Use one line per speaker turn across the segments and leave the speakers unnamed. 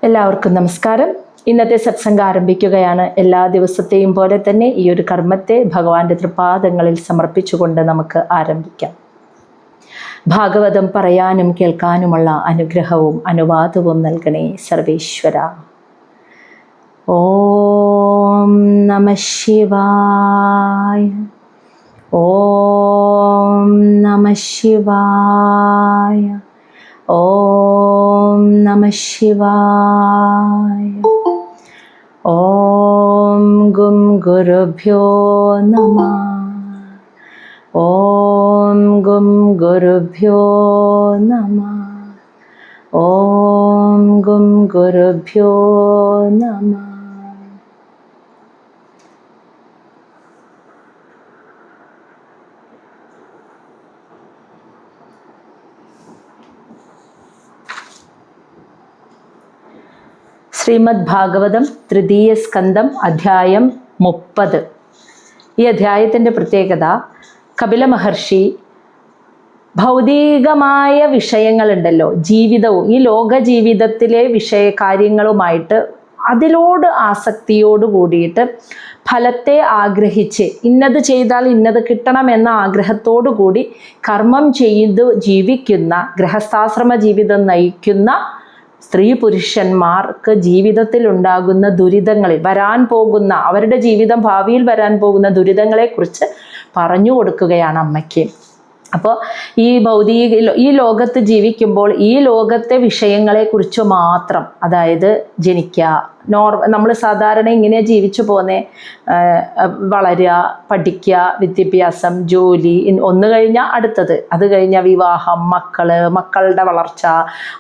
എല്ലാവർക്കും നമസ്കാരം. ഇന്നത്തെ സത്സംഗം ആരംഭിക്കുകയാണ്. എല്ലാ ദിവസത്തെയും പോലെ തന്നെ ഈ ഒരു കർമ്മത്തെ ഭഗവാന്റെ തൃപാദങ്ങളിൽ സമർപ്പിച്ചുകൊണ്ട് നമുക്ക് ആരംഭിക്കാം. ഭാഗവതം പറയാനും കേൾക്കാനുമുള്ള അനുഗ്രഹവും അനുവാദവും നൽകണേ സർവേശ്വര. ഓം നമഃ ശിവായ. ഓം നമഃ ശിവായ. ഓം നമഃ ശിവായ. ഓം ഗും ഗുരുഭ്യോ നമഃ. ഓം ഗും ഗുരുഭ്യോ നമഃ. ഓം ഗും ഗുരുഭ്യോ നമഃ. ശ്രീമദ് ഭാഗവതം തൃതീയ സ്കന്ധം അധ്യായം 30. ഈ അധ്യായത്തിൻ്റെ പ്രത്യേകത, കപില മഹർഷി ഭൗതികമായ വിഷയങ്ങളുണ്ടല്ലോ, ജീവിതവും ഈ ലോക ജീവിതത്തിലെ കാര്യങ്ങളുമായിട്ട് അതിലോട് ആസക്തിയോട് കൂടിയിട്ട് ഫലത്തെ ആഗ്രഹിച്ച് ഇന്നത് ചെയ്താൽ ഇന്നത് കിട്ടണമെന്ന ആഗ്രഹത്തോടു കൂടി കർമ്മം ചെയ്ത് ജീവിക്കുന്ന, ഗൃഹസ്ഥാശ്രമ ജീവിതം നയിക്കുന്ന സ്ത്രീ പുരുഷന്മാർക്ക് ജീവിതത്തിൽ ഉണ്ടാകുന്ന ദുരിതങ്ങളിൽ വരാൻ പോകുന്ന, അവരുടെ ജീവിതം ഭാവിയിൽ വരാൻ പോകുന്ന ദുരിതങ്ങളെക്കുറിച്ച് പറഞ്ഞു കൊടുക്കുകയാണ് അമ്മയ്ക്ക്. അപ്പോൾ ഈ ലോകത്ത് ജീവിക്കുമ്പോൾ ഈ ലോകത്തെ വിഷയങ്ങളെക്കുറിച്ച് മാത്രം, അതായത് ജനിക്കുക, നമ്മൾ സാധാരണ ഇങ്ങനെ ജീവിച്ചു പോന്നേ, വളരുക, പഠിക്കുക, വിദ്യാഭ്യാസം, ജോലി, ഒന്ന് കഴിഞ്ഞാൽ അടുത്തത്, അത് കഴിഞ്ഞാൽ വിവാഹം, മക്കളുടെ വളർച്ച,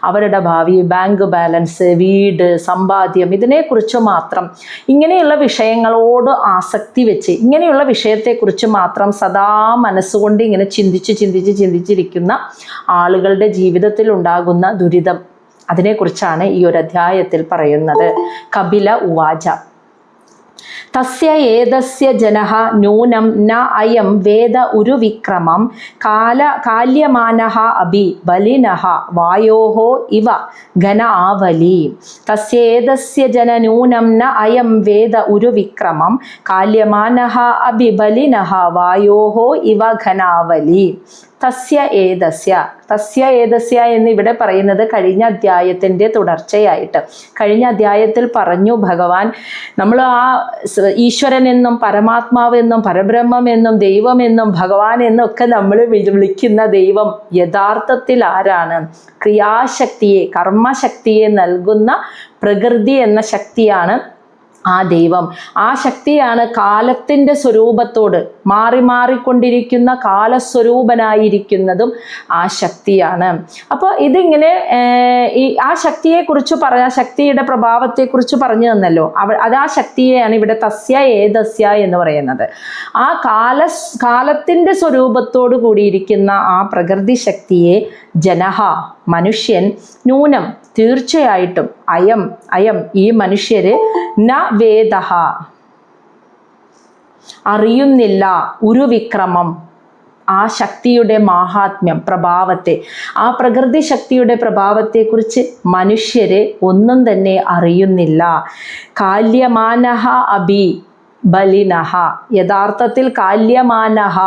അവരുടെ ഭാവി, ബാങ്ക് ബാലൻസ്, വീട്, സമ്പാദ്യം, ഇതിനെക്കുറിച്ച് മാത്രം, ഇങ്ങനെയുള്ള വിഷയങ്ങളോട് ആസക്തി വെച്ച് ഇങ്ങനെയുള്ള വിഷയത്തെക്കുറിച്ച് മാത്രം സദാ മനസ്സുകൊണ്ട് ഇങ്ങനെ ചിന്തിച്ചിരിക്കുന്ന ആളുകളുടെ ജീവിതത്തിൽ ഉണ്ടാകുന്ന ദുരിതം, അതിനെക്കുറിച്ചാണ് ഈ ഒരു അധ്യായത്തിൽ പറയുന്നത്. കപില ഉവാച. തസ്യ ഏതസ്യ ജനഃ നൂനം ന അയം വേദ ഉരുവിക്രമം കാല്യമാനഃ അഭി ബലിനഃ വായോഃ ഇവ ഘന ആവലി. തസ്യ ഏതസ്യ ജന നൂനം ന അയം വേദ ഉരുവിക്രമം കാല്യമാനഃ അഭി ബലിനഃ വായോഃ ഇവ ഘനാവലി. തസ്യ ഏതസ്യ എന്ന് ഇവിടെ പറയുന്നത് കഴിഞ്ഞ അധ്യായത്തിൻ്റെ തുടർച്ചയായിട്ട്. കഴിഞ്ഞ അധ്യായത്തിൽ പറഞ്ഞു ഭഗവാൻ, നമ്മൾ ആ ഈശ്വരൻ എന്നും പരമാത്മാവെന്നും പരബ്രഹ്മമെന്നും ദൈവമെന്നും ഭഗവാൻ എന്നൊക്കെ നമ്മൾ വിളിക്കുന്ന ദൈവം യഥാർത്ഥത്തിൽ ആരാണ്? ക്രിയാശക്തിയെ, കർമ്മശക്തിയെ നൽകുന്ന പ്രകൃതി എന്ന ശക്തിയാണ് ആ ദൈവം. ആ ശക്തിയാണ് കാലത്തിൻ്റെ സ്വരൂപത്തോട് മാറിക്കൊണ്ടിരിക്കുന്ന കാലസ്വരൂപനായിരിക്കുന്നതും ആ ശക്തിയാണ്. അപ്പോൾ ഇതിങ്ങനെ ആ ശക്തിയെക്കുറിച്ച് ശക്തിയുടെ പ്രഭാവത്തെക്കുറിച്ച് പറഞ്ഞു തന്നല്ലോ. അത് ആ ശക്തിയെയാണ് ഇവിടെ തസ്യ ഏതസ്യ എന്ന് പറയുന്നത്. ആ കാലത്തിൻ്റെ സ്വരൂപത്തോട് കൂടിയിരിക്കുന്ന ആ പ്രകൃതി ശക്തിയെ ജനഹ, മനുഷ്യൻ, നൂനം, തീർച്ചയായിട്ടും, അയം ഈ മനുഷ്യര്, ന വേദഃ അറിയുന്നില്ല, ഉരുവിക്രമം ആ ശക്തിയുടെ മാഹാത്മ്യം, പ്രഭാവത്തെ, ആ പ്രകൃതി ശക്തിയുടെ പ്രഭാവത്തെക്കുറിച്ച് മനുഷ്യര് ഒന്നും തന്നെ അറിയുന്നില്ല. കാല്യമാനഃ അഭി ബലിനഃ, യഥാർത്ഥത്തിൽ കാല്യമാനഃ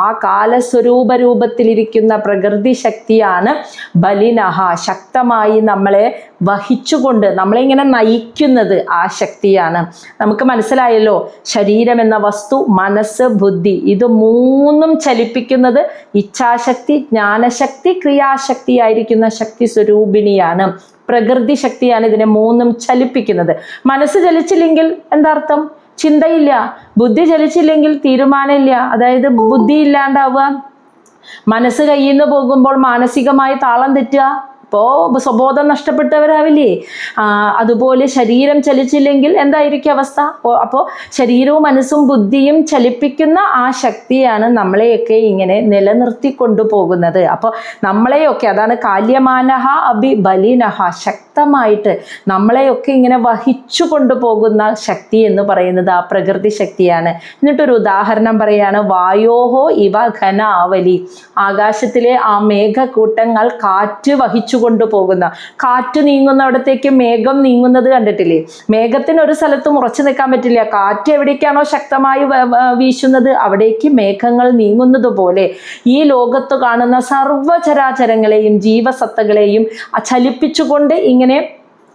ആ കാലസ്വരൂപ രൂപത്തിലിരിക്കുന്ന പ്രകൃതി ശക്തിയാണ് ബലിനഃ, ശക്തമായി നമ്മളെ വഹിച്ചുകൊണ്ട് നമ്മളെ ഇങ്ങനെ നയിക്കുന്നത് ആ ശക്തിയാണ്. നമുക്ക് മനസ്സിലായല്ലോ, ശരീരം എന്ന വസ്തു, മനസ്സ്, ബുദ്ധി, ഇത് മൂന്നും ചലിപ്പിക്കുന്നത് ഇച്ഛാശക്തി, ജ്ഞാനശക്തി, ക്രിയാശക്തി ആയിരിക്കുന്ന ശക്തി സ്വരൂപിണിയാണ്. പ്രകൃതി ശക്തിയാണ് ഇതിനെ മൂന്നും ചലിപ്പിക്കുന്നത്. മനസ്സ് ചലിച്ചില്ലെങ്കിൽ എന്താർത്ഥം? ചിന്തയില്ല. ബുദ്ധി ചലിച്ചില്ലെങ്കിൽ തീരുമാനമില്ല, അതായത് ബുദ്ധി ഇല്ലാണ്ടാവുക. മനസ്സ് കയ്യിൽ നിന്ന് പോകുമ്പോൾ മാനസികമായി താളം തെറ്റുക, അപ്പോൾ സ്വബോധം നഷ്ടപ്പെട്ടവരാവില്ലേ? അതുപോലെ ശരീരം ചലിച്ചില്ലെങ്കിൽ എന്തായിരിക്കും അവസ്ഥ? അപ്പോൾ ശരീരവും മനസ്സും ബുദ്ധിയും ചലിപ്പിക്കുന്ന ആ ശക്തിയാണ് നമ്മളെയൊക്കെ ഇങ്ങനെ നിലനിർത്തിക്കൊണ്ടു പോകുന്നത്. അപ്പോൾ നമ്മളെയൊക്കെ, അതാണ് കാല്യമാനഃ അഭി ബലിനഃ, ശക്തമായിട്ട് നമ്മളെയൊക്കെ ഇങ്ങനെ വഹിച്ചു കൊണ്ടുപോകുന്ന ശക്തി എന്ന് പറയുന്നത് ആ പ്രകൃതി ശക്തിയാണ്. എന്നിട്ടൊരു ഉദാഹരണം പറയാണ്, വായോഹോ ഇവ ഘന ആവലി, ആകാശത്തിലെ ആ മേഘക്കൂട്ടങ്ങൾ കാറ്റ് വഹിച്ചു കൊണ്ടുപോകുന്ന, കാറ്റ് നീങ്ങുന്നിടത്തേക്ക് മേഘം നീങ്ങുന്നത് കണ്ടിട്ടില്ലേ? മേഘത്തിന് ഒരു സ്ഥലത്തും ഉറച്ചു നിൽക്കാൻ പറ്റില്ല. കാറ്റ് എവിടേക്കാണോ ശക്തമായി വീശുന്നത് അവിടേക്ക് മേഘങ്ങൾ നീങ്ങുന്നത് പോലെ ഈ ലോകത്ത് കാണുന്ന സർവ്വചരാചരങ്ങളെയും ജീവസത്തകളെയും ചലിപ്പിച്ചുകൊണ്ട് ഇങ്ങനെ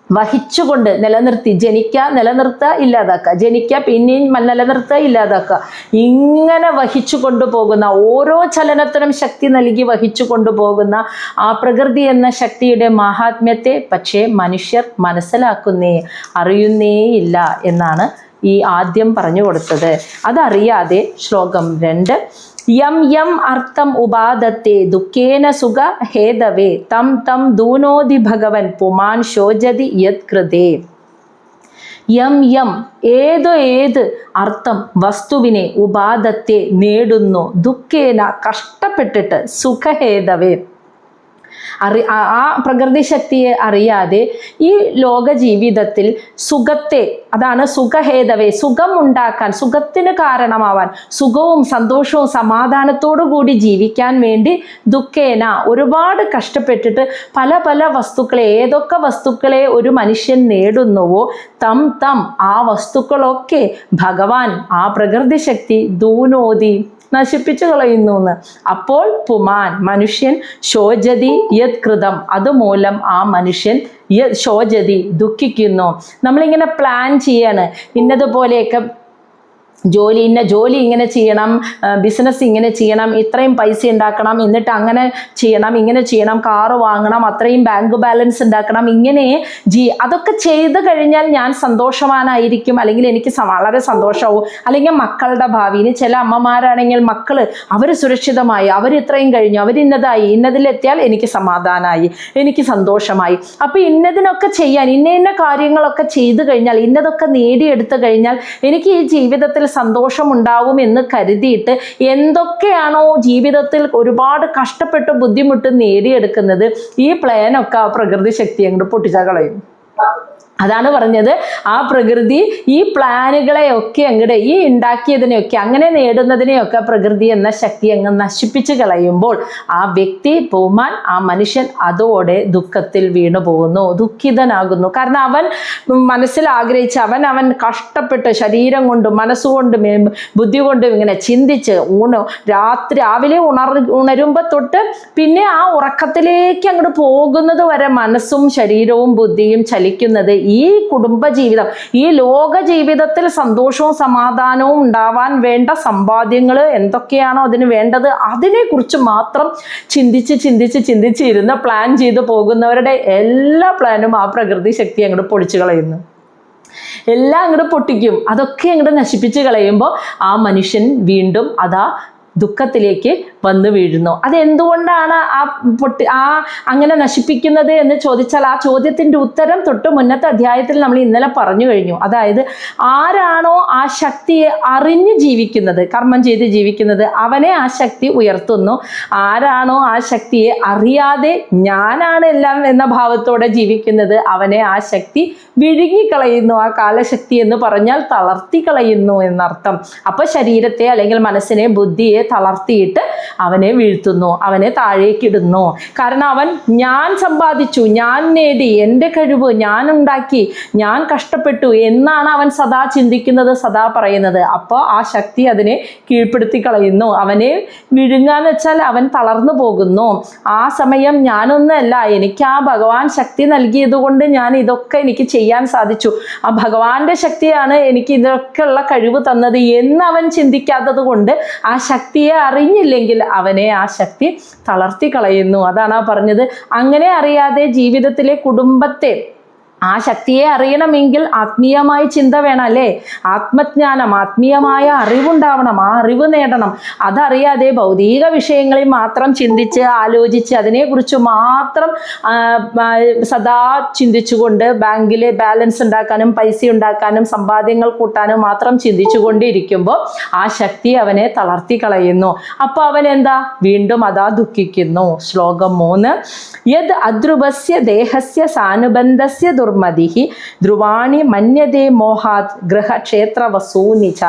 വഹിച്ചുകൊണ്ട് നിലനിർത്തി, ജനിക്കുക, നിലനിർത്തുക, ഇല്ലാതാക്കുക, ജനിക്കുക, പിന്നെയും നിലനിർത്തുക, ഇല്ലാതാക്കുക, ഇങ്ങനെ വഹിച്ചു കൊണ്ടുപോകുന്ന, ഓരോ ചലനത്തിനും ശക്തി നൽകി വഹിച്ചു കൊണ്ടുപോകുന്ന ആ പ്രകൃതി എന്ന ശക്തിയുടെ മഹാത്മ്യത്തെ പക്ഷേ മനുഷ്യർ മനസ്സിലാക്കുന്നേ അറിയുന്നേയില്ല എന്നാണ് ഈ ആദ്യം പറഞ്ഞു കൊടുത്തത്. അതറിയാതെ ശ്ലോകം 2 യം യം അർത്ഥം ഉപാദത്തെ ദുഃഖേന സുഖ ഹേതവേ തം തം ദൂനോതി ഭഗവൻ പുമാൻ ശോചതി യത് കൃതേ. യം യം ഏത് അർത്ഥം വസ്തുവിനെ ഉപാദത്തെ നേടുന്നു ദുഃഖേന കഷ്ടപ്പെട്ടിട്ട് സുഖഹേതവേ ആ പ്രകൃതി ശക്തിയെ അറിയാതെ ഈ ലോക ജീവിതത്തിൽ സുഖത്തെ, അതാണ് സുഖഹേതവേ, സുഖം ഉണ്ടാക്കാൻ, സുഖത്തിന് കാരണമാവാൻ, സുഖവും സന്തോഷവും സമാധാനത്തോടു കൂടി ജീവിക്കാൻ വേണ്ടി ദുഃഖേന ഒരുപാട് കഷ്ടപ്പെട്ടിട്ട് പല പല വസ്തുക്കളെ, ഏതൊക്കെ വസ്തുക്കളെ ഒരു മനുഷ്യൻ നേടുന്നുവോ തം തം ആ വസ്തുക്കളൊക്കെ ഭഗവാൻ ആ പ്രകൃതി ശക്തി ദൂനോതി നശിപ്പിച്ചു കളയുന്നു എന്ന്. അപ്പോൾ പുമാൻ മനുഷ്യൻ ശോചതി യത് കൃതം അതുമൂലം ആ മനുഷ്യൻ ശോചതി ദുഃഖിക്കുന്നു. നമ്മളിങ്ങനെ പ്ലാൻ ചെയ്യാണ്, ഇന്നതുപോലെയൊക്കെ ഇന്ന ജോലി ഇങ്ങനെ ചെയ്യണം, ബിസിനസ് ഇങ്ങനെ ചെയ്യണം, ഇത്രയും പൈസ ഉണ്ടാക്കണം, എന്നിട്ട് അങ്ങനെ ചെയ്യണം, ഇങ്ങനെ ചെയ്യണം, കാറ് വാങ്ങണം, അത്രയും ബാങ്ക് ബാലൻസ് ഉണ്ടാക്കണം, ഇങ്ങനെ അതൊക്കെ ചെയ്ത് കഴിഞ്ഞാൽ ഞാൻ സന്തോഷവാനായിരിക്കും, അല്ലെങ്കിൽ എനിക്ക് വളരെ സന്തോഷമാവും, അല്ലെങ്കിൽ മക്കളുടെ ഭാവി. ഇനി ചില അമ്മമാരാണെങ്കിൽ മക്കള് അവർ സുരക്ഷിതമായി, അവർ ഇത്രയും കഴിഞ്ഞു, അവരിന്നതായി, ഇന്നതിലെത്തിയാൽ എനിക്ക് സമാധാനമായി, എനിക്ക് സന്തോഷമായി. അപ്പം ഇന്നതിനൊക്കെ ചെയ്യാൻ, ഇന്ന കാര്യങ്ങളൊക്കെ ചെയ്തു കഴിഞ്ഞാൽ, ഇന്നതൊക്കെ നേടിയെടുത്തു കഴിഞ്ഞാൽ എനിക്ക് ഈ ജീവിതത്തിൽ സന്തോഷമുണ്ടാവും എന്ന് കരുതിയിട്ട് എന്തൊക്കെയാണോ ജീവിതത്തിൽ ഒരുപാട് കഷ്ടപ്പെട്ട് ബുദ്ധിമുട്ട് നേടിയെടുക്കുന്നത് ഈ പ്ലാനൊക്കെ ആ പ്രകൃതി ശക്തി അങ്ങോട്ട് പൊട്ടിച്ചാൽ കളയും. അതാണ് പറഞ്ഞത്, ആ പ്രകൃതി ഈ പ്ലാനുകളെയൊക്കെ അങ്ങോട്ട്, ഈ ഉണ്ടാക്കിയതിനെയൊക്കെ, അങ്ങനെ നേടുന്നതിനെയൊക്കെ പ്രകൃതി എന്ന ശക്തി അങ്ങ് നശിപ്പിച്ച് കളയുമ്പോൾ ആ വ്യക്തി പൂമാൻ, ആ മനുഷ്യൻ അതോടെ ദുഃഖത്തിൽ വീണു പോകുന്നു, ദുഃഖിതനാകുന്നു. കാരണം അവൻ മനസ്സിൽ ആഗ്രഹിച്ച് അവൻ കഷ്ടപ്പെട്ട് ശരീരം കൊണ്ടും മനസ്സുകൊണ്ടും ബുദ്ധി കൊണ്ടും ഇങ്ങനെ ചിന്തിച്ച് രാവിലെ ഉണരുമ്പോൾ തൊട്ട് പിന്നെ ആ ഉറക്കത്തിലേക്ക് അങ്ങോട്ട് പോകുന്നത് വരെ മനസ്സും ശരീരവും ബുദ്ധിയും ചലിക്കുന്നത് ഈ കുടുംബജീവിതം, ഈ ലോക ജീവിതത്തിൽ സന്തോഷവും സമാധാനവും ഉണ്ടാവാൻ വേണ്ട സമ്പാദ്യങ്ങൾ എന്തൊക്കെയാണോ അതിന് വേണ്ടത് അതിനെക്കുറിച്ച് മാത്രം ചിന്തിച്ച് പ്ലാൻ ചെയ്ത് പോകുന്നവരുടെ എല്ലാ പ്ലാനും ആ പ്രകൃതി ശക്തി അങ്ങോട്ട് പൊളിച്ചു കളയുന്നു, എല്ലാം അങ്ങോട്ട് പൊട്ടിക്കും. അതൊക്കെ അങ്ങോട്ട് നശിപ്പിച്ച് കളയുമ്പോൾ ആ മനുഷ്യൻ വീണ്ടും ദുഃഖത്തിലേക്ക് വന്നു വീഴുന്നു. അതെന്തുകൊണ്ടാണ് അങ്ങനെ നശിപ്പിക്കുന്നത് എന്ന് ചോദിച്ചാൽ ആ ചോദ്യത്തിൻ്റെ ഉത്തരം തൊട്ട് മുന്നത്തെ അധ്യായത്തിൽ നമ്മൾ ഇന്നലെ പറഞ്ഞു കഴിഞ്ഞു. അതായത് ആരാണോ ആ ശക്തിയെ അറിഞ്ഞ് ജീവിക്കുന്നത്, കർമ്മം ചെയ്ത് ജീവിക്കുന്നത്, അവനെ ആ ശക്തി ഉയർത്തുന്നു. ആരാണോ ആ ശക്തിയെ അറിയാതെ ഞാനാണ് എല്ലാം എന്ന ഭാവത്തോടെ ജീവിക്കുന്നത് അവനെ ആ ശക്തി വിഴുങ്ങിക്കളയുന്നു. ആ കാലശക്തി എന്ന് പറഞ്ഞാൽ തളർത്തി കളയുന്നു എന്നർത്ഥം. അപ്പൊ ശരീരത്തെ അല്ലെങ്കിൽ മനസ്സിനെ, ബുദ്ധിയെ തളർത്തിയിട്ട് അവനെ വീഴ്ത്തുന്നു, അവനെ താഴേക്കിടുന്നു. കാരണം അവൻ ഞാൻ സമ്പാദിച്ചു, ഞാൻ നേടി, എൻ്റെ കഴിവ്, ഞാൻ ഉണ്ടാക്കി, ഞാൻ കഷ്ടപ്പെട്ടു എന്നാണ് അവൻ സദാ ചിന്തിക്കുന്നത്, സദാ പറയുന്നത്. അപ്പോൾ ആ ശക്തി അതിനെ കീഴ്പ്പെടുത്തി കളയുന്നു. അവനെ വിഴുങ്ങാന്ന് വെച്ചാൽ അവൻ തളർന്നു പോകുന്നു. ആ സമയം ഞാനൊന്നല്ല, എനിക്ക് ആ ഭഗവാൻ ശക്തി നൽകിയത് കൊണ്ട് ഞാൻ ഇതൊക്കെ എനിക്ക് ചെയ്യാൻ സാധിച്ചു, ആ ഭഗവാന്റെ ശക്തിയാണ് എനിക്ക് ഇതൊക്കെയുള്ള കഴിവ് തന്നത് എന്ന് അവൻ ചിന്തിക്കാത്തത് കൊണ്ട് ആ ശക്തിയെ അറിഞ്ഞില്ലെങ്കിൽ അവനെ ആ ശക്തി തളർത്തി കളയുന്നു. അതാണ് പറഞ്ഞത്. അങ്ങനെ അറിയാതെ ജീവിതത്തിലെ കുടുംബത്തെ, ആ ശക്തിയെ അറിയണമെങ്കിൽ ആത്മീയമായ ചിന്ത വേണം, അല്ലേ? ആത്മജ്ഞാനം, ആത്മീയമായ അറിവുണ്ടാവണം, ആ അറിവ് നേടണം. അതറിയാതെ ഭൗതിക വിഷയങ്ങളിൽ മാത്രം ചിന്തിച്ച് ആലോചിച്ച് അതിനെക്കുറിച്ച് മാത്രം സദാ ചിന്തിച്ചുകൊണ്ട് ബാങ്കിൽ ബാലൻസ് ഉണ്ടാക്കാനും പൈസ ഉണ്ടാക്കാനും സമ്പാദ്യങ്ങൾ കൂട്ടാനും മാത്രം ചിന്തിച്ചു കൊണ്ടിരിക്കുമ്പോൾ ആ ശക്തി അവനെ തളർത്തി കളയുന്നു. അപ്പോൾ അവൻ എന്താ? വീണ്ടും ദുഃഖിക്കുന്നു. ശ്ലോകം 3 യദ് അദ്രുവസ്യ ദേഹസ്യ സാനുബന്ധസ്യ ദുർമതിഹി ധ്രുവാണി മന്യതേ മോഹാത് ഗൃഹക്ഷേത്ര വസൂനിച.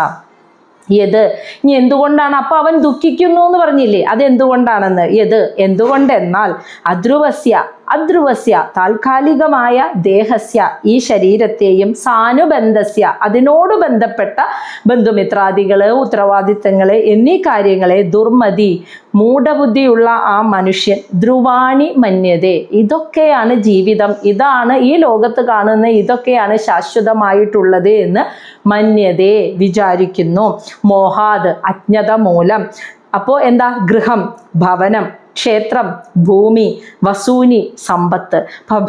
യത് ഇനി എന്തുകൊണ്ടാണ്? അപ്പൊ അവൻ ദുഃഖിക്കുന്നു എന്ന് പറഞ്ഞില്ലേ, അത് എന്തുകൊണ്ടാണെന്ന്. യത് എന്തുകൊണ്ടെന്നാൽ അദ്രുവസ്യ അധ്രുവസ്യ താൽക്കാലികമായ ദേഹസ്യ ഈ ശരീരത്തെയും സാനുബന്ധസ്യ അതിനോട് ബന്ധപ്പെട്ട ബന്ധുമിത്രാദികള് ഉത്തരവാദിത്തങ്ങള് എന്നീ കാര്യങ്ങളെ ദുർമതി മൂഢബുദ്ധിയുള്ള ആ മനുഷ്യൻ ധ്രുവാണി മന്യതേ, ഇതൊക്കെയാണ് ജീവിതം, ഇതാണ് ഈ ലോകത്ത് കാണുന്ന ഇതൊക്കെയാണ് ശാശ്വതമായിട്ടുള്ളത് എന്ന് മന്യതേ വിചാരിക്കുന്നു. മോഹാത് അജ്ഞത മൂലം. അപ്പോൾ എന്താ? ഗൃഹം, ഭവനം, ക്ഷേത്രം, ഭൂമി, വസൂനി, സമ്പത്ത്.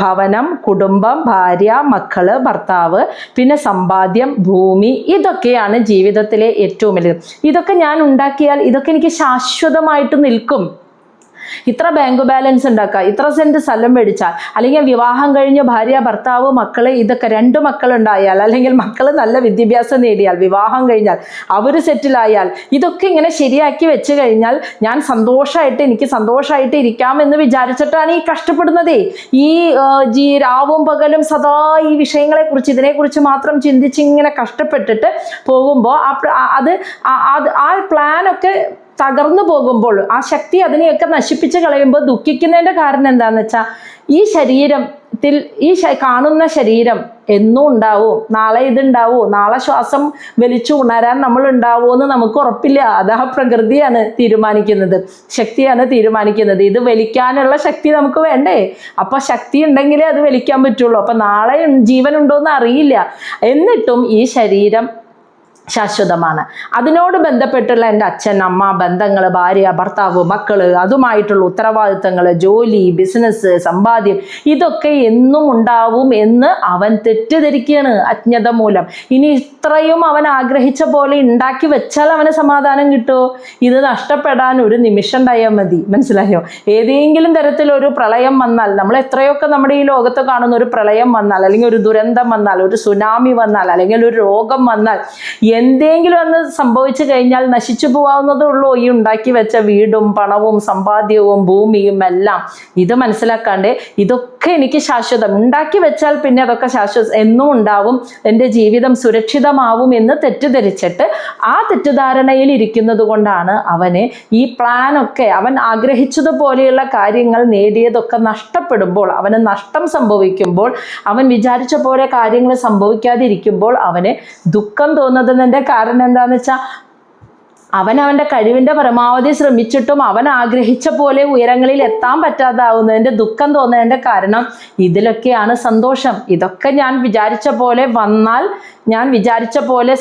ഭവനം, കുടുംബം, ഭാര്യ, മക്കള്, ഭർത്താവ്, പിന്നെ സമ്പാദ്യം, ഭൂമി, ഇതൊക്കെയാണ് ജീവിതത്തിലെ ഏറ്റവും വലുത്. ഇതൊക്കെ ഞാൻ ഉണ്ടാക്കിയാൽ ഇതൊക്കെ എനിക്ക് ശാശ്വതമായിട്ട് നിൽക്കും. ഇത്ര ബാങ്ക് ബാലൻസ് ഉണ്ടാക്കുക, ഇത്ര സെന്റ് സ്ഥലം മേടിച്ചാൽ, അല്ലെങ്കിൽ വിവാഹം കഴിഞ്ഞ് ഭാര്യ, ഭർത്താവ്, മക്കള്, ഇതൊക്കെ 2 മക്കളുണ്ടായാൽ, അല്ലെങ്കിൽ മക്കള് നല്ല വിദ്യാഭ്യാസം നേടിയാൽ, വിവാഹം കഴിഞ്ഞാൽ, അവർ സെറ്റിലായാൽ, ഇതൊക്കെ ഇങ്ങനെ ശരിയാക്കി വെച്ച് കഴിഞ്ഞാൽ ഞാൻ എനിക്ക് സന്തോഷമായിട്ട് ഇരിക്കാമെന്ന് വിചാരിച്ചിട്ടാണ് ഈ കഷ്ടപ്പെടുന്നതേ. ഈ രാവും പകലും സദാ ഈ വിഷയങ്ങളെക്കുറിച്ച് ഇതിനെക്കുറിച്ച് മാത്രം ചിന്തിച്ച് ഇങ്ങനെ കഷ്ടപ്പെട്ടിട്ട് പോകുമ്പോൾ ആ പ്ലാനൊക്കെ തകർന്നു പോകുമ്പോൾ, ആ ശക്തി അതിനെയൊക്കെ നശിപ്പിച്ച് കളയുമ്പോൾ ദുഃഖിക്കുന്നതിൻ്റെ കാരണം എന്താണെന്ന് വെച്ചാൽ ഈ ശരീരത്തിൽ കാണുന്ന ശരീരം എന്നും ഉണ്ടാവും, നാളെ ഇതുണ്ടാവും, നാളെ ശ്വാസം വലിച്ചു ഉണരാൻ നമ്മൾ ഉണ്ടാവുമെന്ന് നമുക്ക് ഉറപ്പില്ല. അത് ആ പ്രകൃതിയാണ് തീരുമാനിക്കുന്നത്, ശക്തിയാണ് തീരുമാനിക്കുന്നത്. ഇത് വലിക്കാനുള്ള ശക്തി നമുക്ക് വേണ്ടേ? അപ്പൊ ശക്തി ഉണ്ടെങ്കിലേ അത് വലിക്കാൻ പറ്റുള്ളൂ. അപ്പൊ നാളെ ജീവൻ ഉണ്ടോയെന്ന് അറിയില്ല. എന്നിട്ടും ഈ ശരീരം ശാശ്വതമാണ്. അതിനോട് ബന്ധപ്പെട്ടുള്ള എൻ്റെ അച്ഛൻ, അമ്മ, ബന്ധങ്ങൾ, ഭാര്യ, ഭർത്താവ്, മക്കള്, അതുമായിട്ടുള്ള ഉത്തരവാദിത്തങ്ങൾ, ജോലി, ബിസിനസ്, സമ്പാദ്യം, ഇതൊക്കെ എന്നും ഉണ്ടാവും എന്ന് അവൻ തെറ്റിദ്ധരിക്കുകയാണ് അജ്ഞത മൂലം. ഇനി ഇത്രയും അവൻ ആഗ്രഹിച്ച പോലെ ഉണ്ടാക്കി വെച്ചാൽ അവന് സമാധാനം കിട്ടുമോ? ഇത് നഷ്ടപ്പെടാൻ ഒരു നിമിഷം ഉണ്ടായാൽ മതി. മനസ്സിലായോ? ഏതെങ്കിലും തരത്തിലൊരു പ്രളയം വന്നാൽ, നമ്മൾ എത്രയൊക്കെ നമ്മുടെ ഈ ലോകത്ത് കാണുന്ന ഒരു പ്രളയം വന്നാൽ, അല്ലെങ്കിൽ ഒരു ദുരന്തം വന്നാൽ, ഒരു സുനാമി വന്നാൽ, അല്ലെങ്കിൽ ഒരു രോഗം വന്നാൽ, എന്തെങ്കിലും ഒന്ന് സംഭവിച്ചു കഴിഞ്ഞാൽ നശിച്ചു പോവാവുന്നതേ ഉള്ളൂ ഈ ഉണ്ടാക്കി വെച്ച വീടും പണവും സമ്പാദ്യവും ഭൂമിയും എല്ലാം. ഇത് മനസ്സിലാക്കാണ്ട് ഇതൊക്കെ എനിക്ക് ശാശ്വതം, ഉണ്ടാക്കി വെച്ചാൽ പിന്നെ അതൊക്കെ ശാശ്വതം എന്നും ഉണ്ടാവും, എൻ്റെ ജീവിതം സുരക്ഷിതമാവും എന്ന് തെറ്റിദ്ധരിച്ചിട്ട് ആ തെറ്റിദ്ധാരണയിൽ ഇരിക്കുന്നത് കൊണ്ടാണ് അവന് ഈ പ്ലാനൊക്കെ, അവൻ ആഗ്രഹിച്ചതുപോലെയുള്ള കാര്യങ്ങൾ നേടിയതൊക്കെ നഷ്ടപ്പെടുമ്പോൾ, അവന് നഷ്ടം സംഭവിക്കുമ്പോൾ, അവൻ വിചാരിച്ച പോലെ കാര്യങ്ങൾ സംഭവിക്കാതിരിക്കുമ്പോൾ അവന് ദുഃഖം തോന്നുന്നതിൻ്റെ കാരണം എന്താന്ന് വെച്ചാൽ അവൻ്റെ കഴിവിൻ്റെ പരമാവധി ശ്രമിച്ചിട്ടും അവൻ ആഗ്രഹിച്ച പോലെ ഉയരങ്ങളിൽ എത്താൻ പറ്റാതാവുന്നതിൻ്റെ ദുഃഖം തോന്നുന്നതിൻ്റെ കാരണം ഇതിലൊക്കെയാണ് സന്തോഷം. ഇതൊക്കെ ഞാൻ വിചാരിച്ച പോലെ വന്നാൽ, ഞാൻ വിചാരിച്ച പോലെ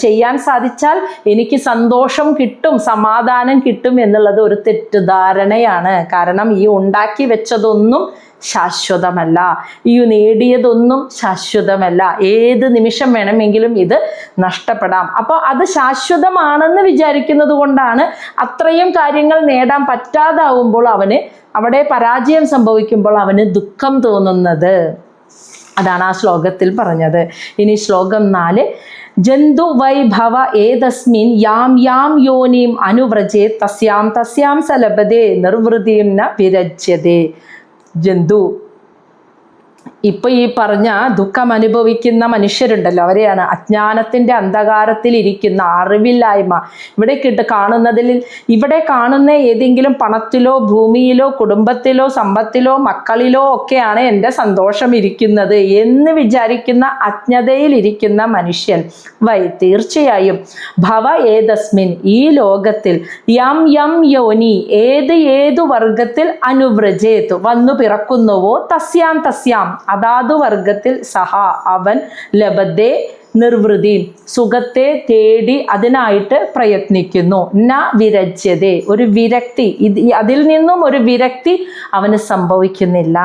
ചെയ്യാൻ സാധിച്ചാൽ എനിക്ക് സന്തോഷം കിട്ടും, സമാധാനം കിട്ടും എന്നുള്ളത് ഒരു തെറ്റിദ്ധാരണയാണ്. കാരണം ഈ ഉണ്ടാക്കി വെച്ചതൊന്നും ശാശ്വതമല്ല, ഈ നേടിയതൊന്നും ശാശ്വതമല്ല. ഏത് നിമിഷം വേണമെങ്കിലും ഇത് നഷ്ടപ്പെടാം. അപ്പോൾ അത് ശാശ്വതമാണെന്ന് വിചാരിക്കുന്നത് കൊണ്ടാണ് അത്രയും കാര്യങ്ങൾ നേടാൻ പറ്റാതാവുമ്പോൾ അവന് അവിടെ പരാജയം സംഭവിക്കുമ്പോൾ അവന് ദുഃഖം തോന്നുന്നത്. അതാണ് ആ ശ്ലോകത്തിൽ പറഞ്ഞത്. ഇനി ശ്ലോകം 4. ജന്തു വൈഭവ ഏതസ്മിൻ യാം യാം യോനിം അനുവ്രജേ തസ്യാം തസ്യാം സലഭതേ നിർവൃതിം ന വിരജ്യതേ. ജന്തു, ഇപ്പൊ ഈ പറഞ്ഞ ദുഃഖം അനുഭവിക്കുന്ന മനുഷ്യരുണ്ടല്ലോ, അവരെയാണ് അജ്ഞാനത്തിന്റെ അന്ധകാരത്തിൽ ഇരിക്കുന്ന, അറിവില്ലായ്മ. ഇവിടെ കാണുന്ന ഏതെങ്കിലും പണത്തിലോ ഭൂമിയിലോ കുടുംബത്തിലോ സമ്പത്തിലോ മക്കളിലോ ഒക്കെയാണ് എൻ്റെ സന്തോഷം ഇരിക്കുന്നത് എന്ന് വിചാരിക്കുന്ന അജ്ഞതയിൽ ഇരിക്കുന്ന മനുഷ്യൻ തീർച്ചയായും ഭവ ഏതസ്മിൻ ഈ ലോകത്തിൽ യം യം യോനി ഏതു വർഗത്തിൽ അനുവ്രജേത് വന്നു പിറക്കുന്നുവോ തസ്യാം തസ്യാം അതാതു വർഗത്തിൽ സഹ അവൻ ലഭതേ നിർവൃതി സുഖത്തെ തേടി അതിനായിട്ട് പ്രയത്നിക്കുന്നു. ന വിരജ്യതേ ഒരു വിരക്തി, അതിൽ നിന്നും ഒരു വിരക്തി അവന് സംഭവിക്കുന്നില്ല.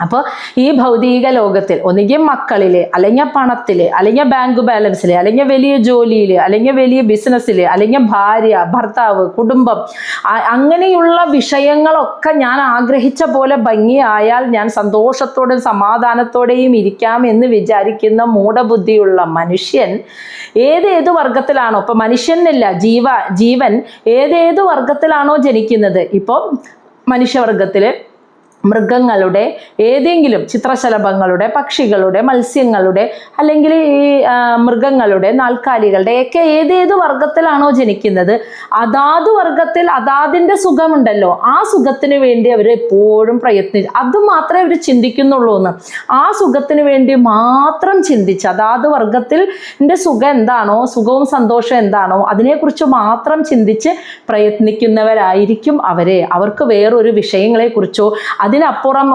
അപ്പോൾ ഈ ഭൗതിക ലോകത്തിൽ ഒന്നുകിൽ മക്കളിൽ, അല്ലെങ്കിൽ പണത്തിൽ, അല്ലെങ്കിൽ ബാങ്ക് ബാലൻസിൽ, അല്ലെങ്കിൽ വലിയ ജോലിയിൽ, അല്ലെങ്കിൽ വലിയ ബിസിനസ്സിൽ, അല്ലെങ്കിൽ ഭാര്യ, ഭർത്താവ്, കുടുംബം, അങ്ങനെയുള്ള വിഷയങ്ങളൊക്കെ ഞാൻ ആഗ്രഹിച്ച പോലെ ഭംഗിയായാൽ ഞാൻ സന്തോഷത്തോടെയും സമാധാനത്തോടെയും ഇരിക്കാം എന്ന് വിചാരിക്കുന്ന മൂഢബുദ്ധിയുള്ള മനുഷ്യൻ ഏതേതു വർഗത്തിലാണോ, ഇപ്പം മനുഷ്യനില്ല ജീവൻ ഏതേതു വർഗത്തിലാണോ ജനിക്കുന്നത്, ഇപ്പോൾ മനുഷ്യവർഗത്തിൽ മൃഗങ്ങളുടെ, ഏതെങ്കിലും ചിത്രശലഭങ്ങളുടെ, പക്ഷികളുടെ, മത്സ്യങ്ങളുടെ, അല്ലെങ്കിൽ ഈ മൃഗങ്ങളുടെ, നാൽക്കാലികളുടെ ഒക്കെ ഏതേത് വർഗത്തിലാണോ ജനിക്കുന്നത് അതാത് വർഗത്തിൽ അതാതിൻ്റെ സുഖമുണ്ടല്ലോ, ആ സുഖത്തിന് വേണ്ടി അവർ എപ്പോഴും പ്രയത്നിച്ച്, അത് മാത്രമേ അവർ ചിന്തിക്കുന്നുള്ളൂ എന്ന്. ആ സുഖത്തിന് വേണ്ടി മാത്രം ചിന്തിച്ച് അതാത് വർഗത്തിൻ്റെ സുഖം എന്താണോ, സുഖവും സന്തോഷവും എന്താണോ അതിനെക്കുറിച്ച് മാത്രം ചിന്തിച്ച് പ്രയത്നിക്കുന്നവരായിരിക്കും അവർക്ക് വേറൊരു വിഷയങ്ങളെക്കുറിച്ചോ അതിനപ്പുറം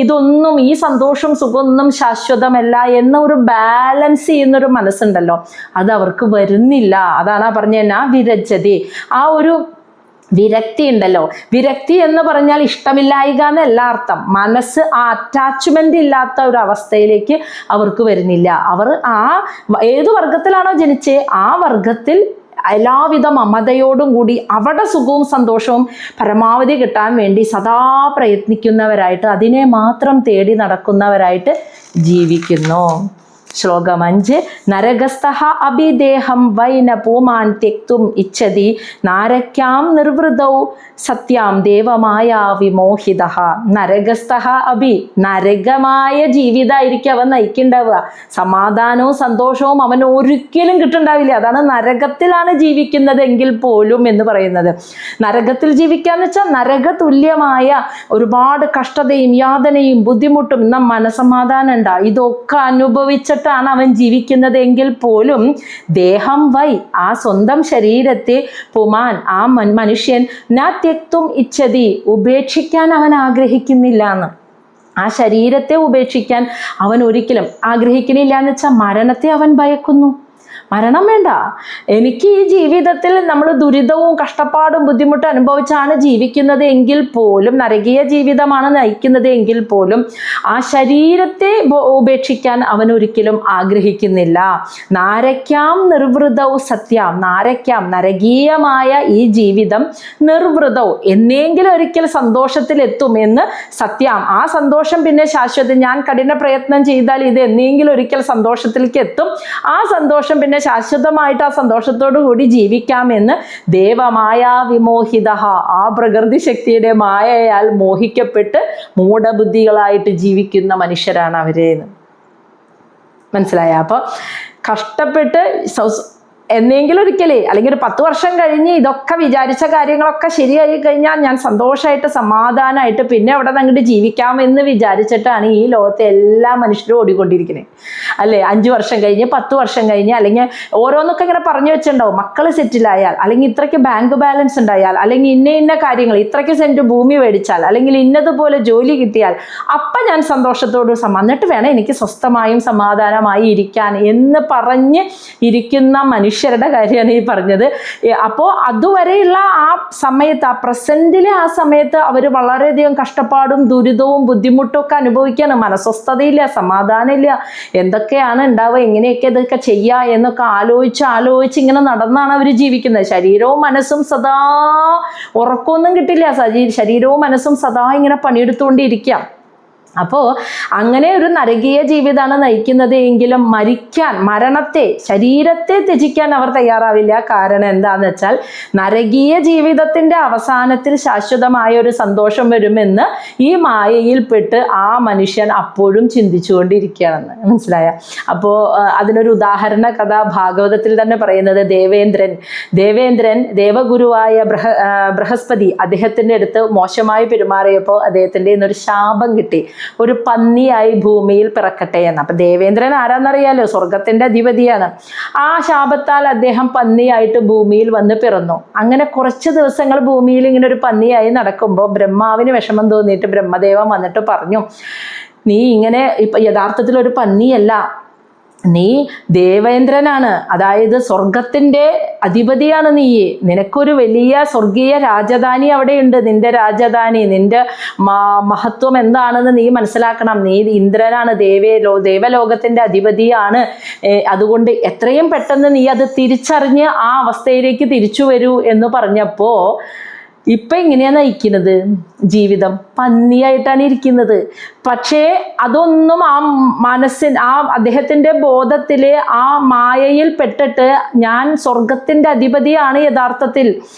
ഇതൊന്നും ഈ സന്തോഷം സുഖമൊന്നും ശാശ്വതമല്ല എന്ന ഒരു ബാലൻസ് ചെയ്യുന്നൊരു മനസ്സുണ്ടല്ലോ, അത് അവർക്ക് വരുന്നില്ല. അതാണ് പറഞ്ഞ വിരജതി. ആ ഒരു വിരക്തി ഉണ്ടല്ലോ, വിരക്തി എന്ന് പറഞ്ഞാൽ ഇഷ്ടമില്ലായിക എന്നല്ല അർത്ഥം. മനസ്സ് ആ അറ്റാച്ച്മെന്റ് ഇല്ലാത്ത ഒരു അവസ്ഥയിലേക്ക് അവർക്ക് വരുന്നില്ല. അവർ ഏത് വർഗത്തിലാണോ ജനിച്ചേ ആ വർഗത്തിൽ എല്ലാവിധ മമതയോടും കൂടി അവിടെ സുഖവും സന്തോഷവും പരമാവധി കിട്ടാൻ വേണ്ടി സദാ പ്രയത്നിക്കുന്നവരായിട്ട്, അതിനെ മാത്രം തേടി നടക്കുന്നവരായിട്ട് ജീവിക്കുന്നു. ശ്ലോകം 5. നരകസ്ഥഃ അഭിദേഹം വൈന പൂമാൻ ത്യക്തും ഇച്ഛതി നാരക്യാം നിർവൃതൗ സത്യാം ദേവമായ വിമോഹിതഃ. നരകസ്ഥഃ അഭി, നരകമായ ജീവിതമായിരിക്കും അവൻ നയിക്കുന്നുണ്ടാവുക. സമാധാനവും സന്തോഷവും അവൻ ഒരിക്കലും കിട്ടുന്നുണ്ടാവില്ല. അതാണ് നരകത്തിലാണ് ജീവിക്കുന്നതെങ്കിൽ പോലും എന്ന് പറയുന്നത്. നരകത്തിൽ ജീവിക്കാന്ന് വെച്ചാൽ നരക തുല്യമായ ഒരുപാട് കഷ്ടതയും യാതനയും ബുദ്ധിമുട്ടും മനസമാധാനം ഉണ്ടാ ഇതൊക്കെ അനുഭവിച്ചിട്ടാണ് അവൻ ജീവിക്കുന്നത് എങ്കിൽ പോലും ദേഹം വൈ, ആ സ്വന്തം ശരീരത്തെ, പുമാൻ, ആ മനുഷ്യൻ, ത്യക്തും ഇച്ഛതി, ഉപേക്ഷിക്കാൻ അവൻ ആഗ്രഹിക്കുന്നില്ല എന്ന്. ആ ശരീരത്തെ ഉപേക്ഷിക്കാൻ അവൻ ഒരിക്കലും ആഗ്രഹിക്കുന്നില്ല എന്ന് വെച്ചാൽ മരണത്തെ അവൻ ഭയക്കുന്നു. മരണം വേണ്ട, എനിക്ക് ഈ ജീവിതത്തിൽ നമ്മൾ ദുരിതവും കഷ്ടപ്പാടും ബുദ്ധിമുട്ടും അനുഭവിച്ചാണ് ജീവിക്കുന്നത് എങ്കിൽ പോലും, നരകീയ ജീവിതമാണ് നയിക്കുന്നത് എങ്കിൽ പോലും ആ ശരീരത്തെ ഉപേക്ഷിക്കാൻ അവൻ ഒരിക്കലും ആഗ്രഹിക്കുന്നില്ല. നാരക്യാം നിർവൃതൗ സത്യാം, നാരക്യാം നരകീയമായ ഈ ജീവിതം, നിർവൃതൗ എന്നെങ്കിലും ഒരിക്കൽ സന്തോഷത്തിലെത്തും എന്ന് സത്യം. ആ സന്തോഷം പിന്നെ ശാശ്വതം. ഞാൻ കഠിന പ്രയത്നം ചെയ്താൽ ഇത് എന്നെങ്കിലും ഒരിക്കൽ സന്തോഷത്തിലേക്ക് എത്തും. ആ സന്തോഷം പിന്നെ ശാശ്വതമായിട്ട് ആ സന്തോഷത്തോടു കൂടി ജീവിക്കാമെന്ന് ദേവമായ വിമോഹിത, ആ പ്രകൃതി ശക്തിയുടെ മായയാൽ മോഹിക്കപ്പെട്ട് മൂഢബുദ്ധികളായിട്ട് ജീവിക്കുന്ന മനുഷ്യരാണ് അവരെന്ന് മനസ്സിലായ. അപ്പൊ കഷ്ടപ്പെട്ട് എന്നെങ്കിലും ഒരിക്കലേ, അല്ലെങ്കിൽ ഒരു 10 വർഷം കഴിഞ്ഞ് ഇതൊക്കെ വിചാരിച്ച കാര്യങ്ങളൊക്കെ ശരിയായി കഴിഞ്ഞാൽ ഞാൻ സന്തോഷമായിട്ട് സമാധാനമായിട്ട് പിന്നെ അവിടെ അങ്ങോട്ട് ജീവിക്കാമെന്ന് വിചാരിച്ചിട്ടാണ് ഈ ലോകത്തെ എല്ലാ മനുഷ്യരും ഓടിക്കൊണ്ടിരിക്കുന്നത് അല്ലേ. 5 വർഷം കഴിഞ്ഞ് 10 വർഷം കഴിഞ്ഞ്, അല്ലെങ്കിൽ ഓരോന്നൊക്കെ ഇങ്ങനെ പറഞ്ഞു വെച്ചിട്ടുണ്ടാവും. മക്കൾ സെറ്റിലായാൽ, അല്ലെങ്കിൽ ഇത്രയ്ക്ക് ബാങ്ക് ബാലൻസ് ഉണ്ടായാൽ, അല്ലെങ്കിൽ ഇന്ന കാര്യങ്ങൾ, ഇത്രയ്ക്ക് സെന്റ് ഭൂമി മേടിച്ചാൽ, അല്ലെങ്കിൽ ഇന്നതുപോലെ ജോലി കിട്ടിയാൽ അപ്പം ഞാൻ സന്തോഷത്തോട് എന്നിട്ട് വേണം എനിക്ക് സ്വസ്ഥമായും സമാധാനമായി ഇരിക്കാൻ എന്ന് പറഞ്ഞ് ഇരിക്കുന്ന മനുഷ്യരുടെ കാര്യമാണ് ഈ പറഞ്ഞത്. അപ്പോൾ അതുവരെയുള്ള ആ സമയത്ത്, ആ പ്രസന്റിലെ ആ സമയത്ത് അവർ വളരെയധികം കഷ്ടപ്പാടും ദുരിതവും ബുദ്ധിമുട്ടും ഒക്കെ അനുഭവിക്കാണ്. മനസ്വസ്ഥതയില്ല, സമാധാനമില്ല, എന്തൊക്കെയാണ് ഉണ്ടാവുക, എങ്ങനെയൊക്കെ ഇതൊക്കെ ചെയ്യുക എന്നൊക്കെ ആലോചിച്ച് ഇങ്ങനെ നടന്നാണ് അവർ ജീവിക്കുന്നത്. ശരീരവും മനസ്സും സദാ ഉറക്കമൊന്നും കിട്ടില്ല, ശരീരവും മനസ്സും സദാ ഇങ്ങനെ പണിയെടുത്തുകൊണ്ടിരിക്കാം. അപ്പോൾ അങ്ങനെ ഒരു നരകീയ ജീവിതമാണ് നയിക്കുന്നത് എങ്കിലും മരണത്തെ, ശരീരത്തെ ത്യജിക്കാൻ അവർ തയ്യാറാവില്ല. കാരണം എന്താന്ന് വെച്ചാൽ നരകീയ ജീവിതത്തിന്റെ അവസാനത്തിൽ ശാശ്വതമായ ഒരു സന്തോഷം വരുമെന്ന് ഈ മായയിൽപ്പെട്ട് ആ മനുഷ്യൻ അപ്പോഴും ചിന്തിച്ചുകൊണ്ടിരിക്കുകയാണെന്ന് മനസ്സിലായ. അപ്പോൾ അതിനൊരു ഉദാഹരണ കഥ ഭാഗവതത്തിൽ തന്നെ പറയുന്നത്, ദേവേന്ദ്രൻ ദേവഗുരുവായ ബൃഹസ്പതി അദ്ദേഹത്തിൻ്റെ അടുത്ത് മോശമായി പെരുമാറിയപ്പോൾ അദ്ദേഹത്തിൻ്റെ ഇന്നൊരു ശാപം കിട്ടി, ഒരു പന്നിയായി ഭൂമിയിൽ പിറക്കട്ടെ എന്ന്. അപ്പൊ ദേവേന്ദ്രൻ ആരാന്നറിയാലോ, സ്വർഗത്തിന്റെ അധിപതിയാണ്. ആ ശാപത്താൽ അദ്ദേഹം പന്നിയായിട്ട് ഭൂമിയിൽ വന്ന് പിറന്നു. അങ്ങനെ കുറച്ച് ദിവസങ്ങൾ ഭൂമിയിൽ ഇങ്ങനെ ഒരു പന്നിയായി നടക്കുമ്പോൾ ബ്രഹ്മാവിന് വിഷമം തോന്നിയിട്ട് ബ്രഹ്മദേവൻ വന്നിട്ട് പറഞ്ഞു, നീ ഇങ്ങനെ യഥാർത്ഥത്തിൽ ഒരു പന്നിയല്ല, നീ ദേവേന്ദ്രനാണ്, അതായത് സ്വർഗത്തിൻ്റെ അധിപതിയാണ് നീ. നിനക്കൊരു വലിയ സ്വർഗീയ രാജധാനി അവിടെയുണ്ട്, നിന്റെ രാജധാനി, നിന്റെ മഹത്വം എന്താണെന്ന് നീ മനസ്സിലാക്കണം. നീ ഇന്ദ്രനാണ്, ദേവലോകത്തിൻ്റെ അധിപതിയാണ്. അതുകൊണ്ട് എത്രയും പെട്ടെന്ന് നീ അത് തിരിച്ചറിഞ്ഞ് ആ അവസ്ഥയിലേക്ക് തിരിച്ചു വരൂ എന്ന് പറഞ്ഞപ്പോൾ ഇപ്പം എങ്ങനെയാണ് നയിക്കുന്നത്? ജീവിതം പന്നിയായിട്ടാണ് ഇരിക്കുന്നത്. പക്ഷേ അതൊന്നും ആ അദ്ദേഹത്തിൻ്റെ ബോധത്തിൽ ആ മായയിൽ പെട്ടിട്ട് ഞാൻ സ്വർഗത്തിൻ്റെ അധിപതിയാണ്, യഥാർത്ഥത്തിൽ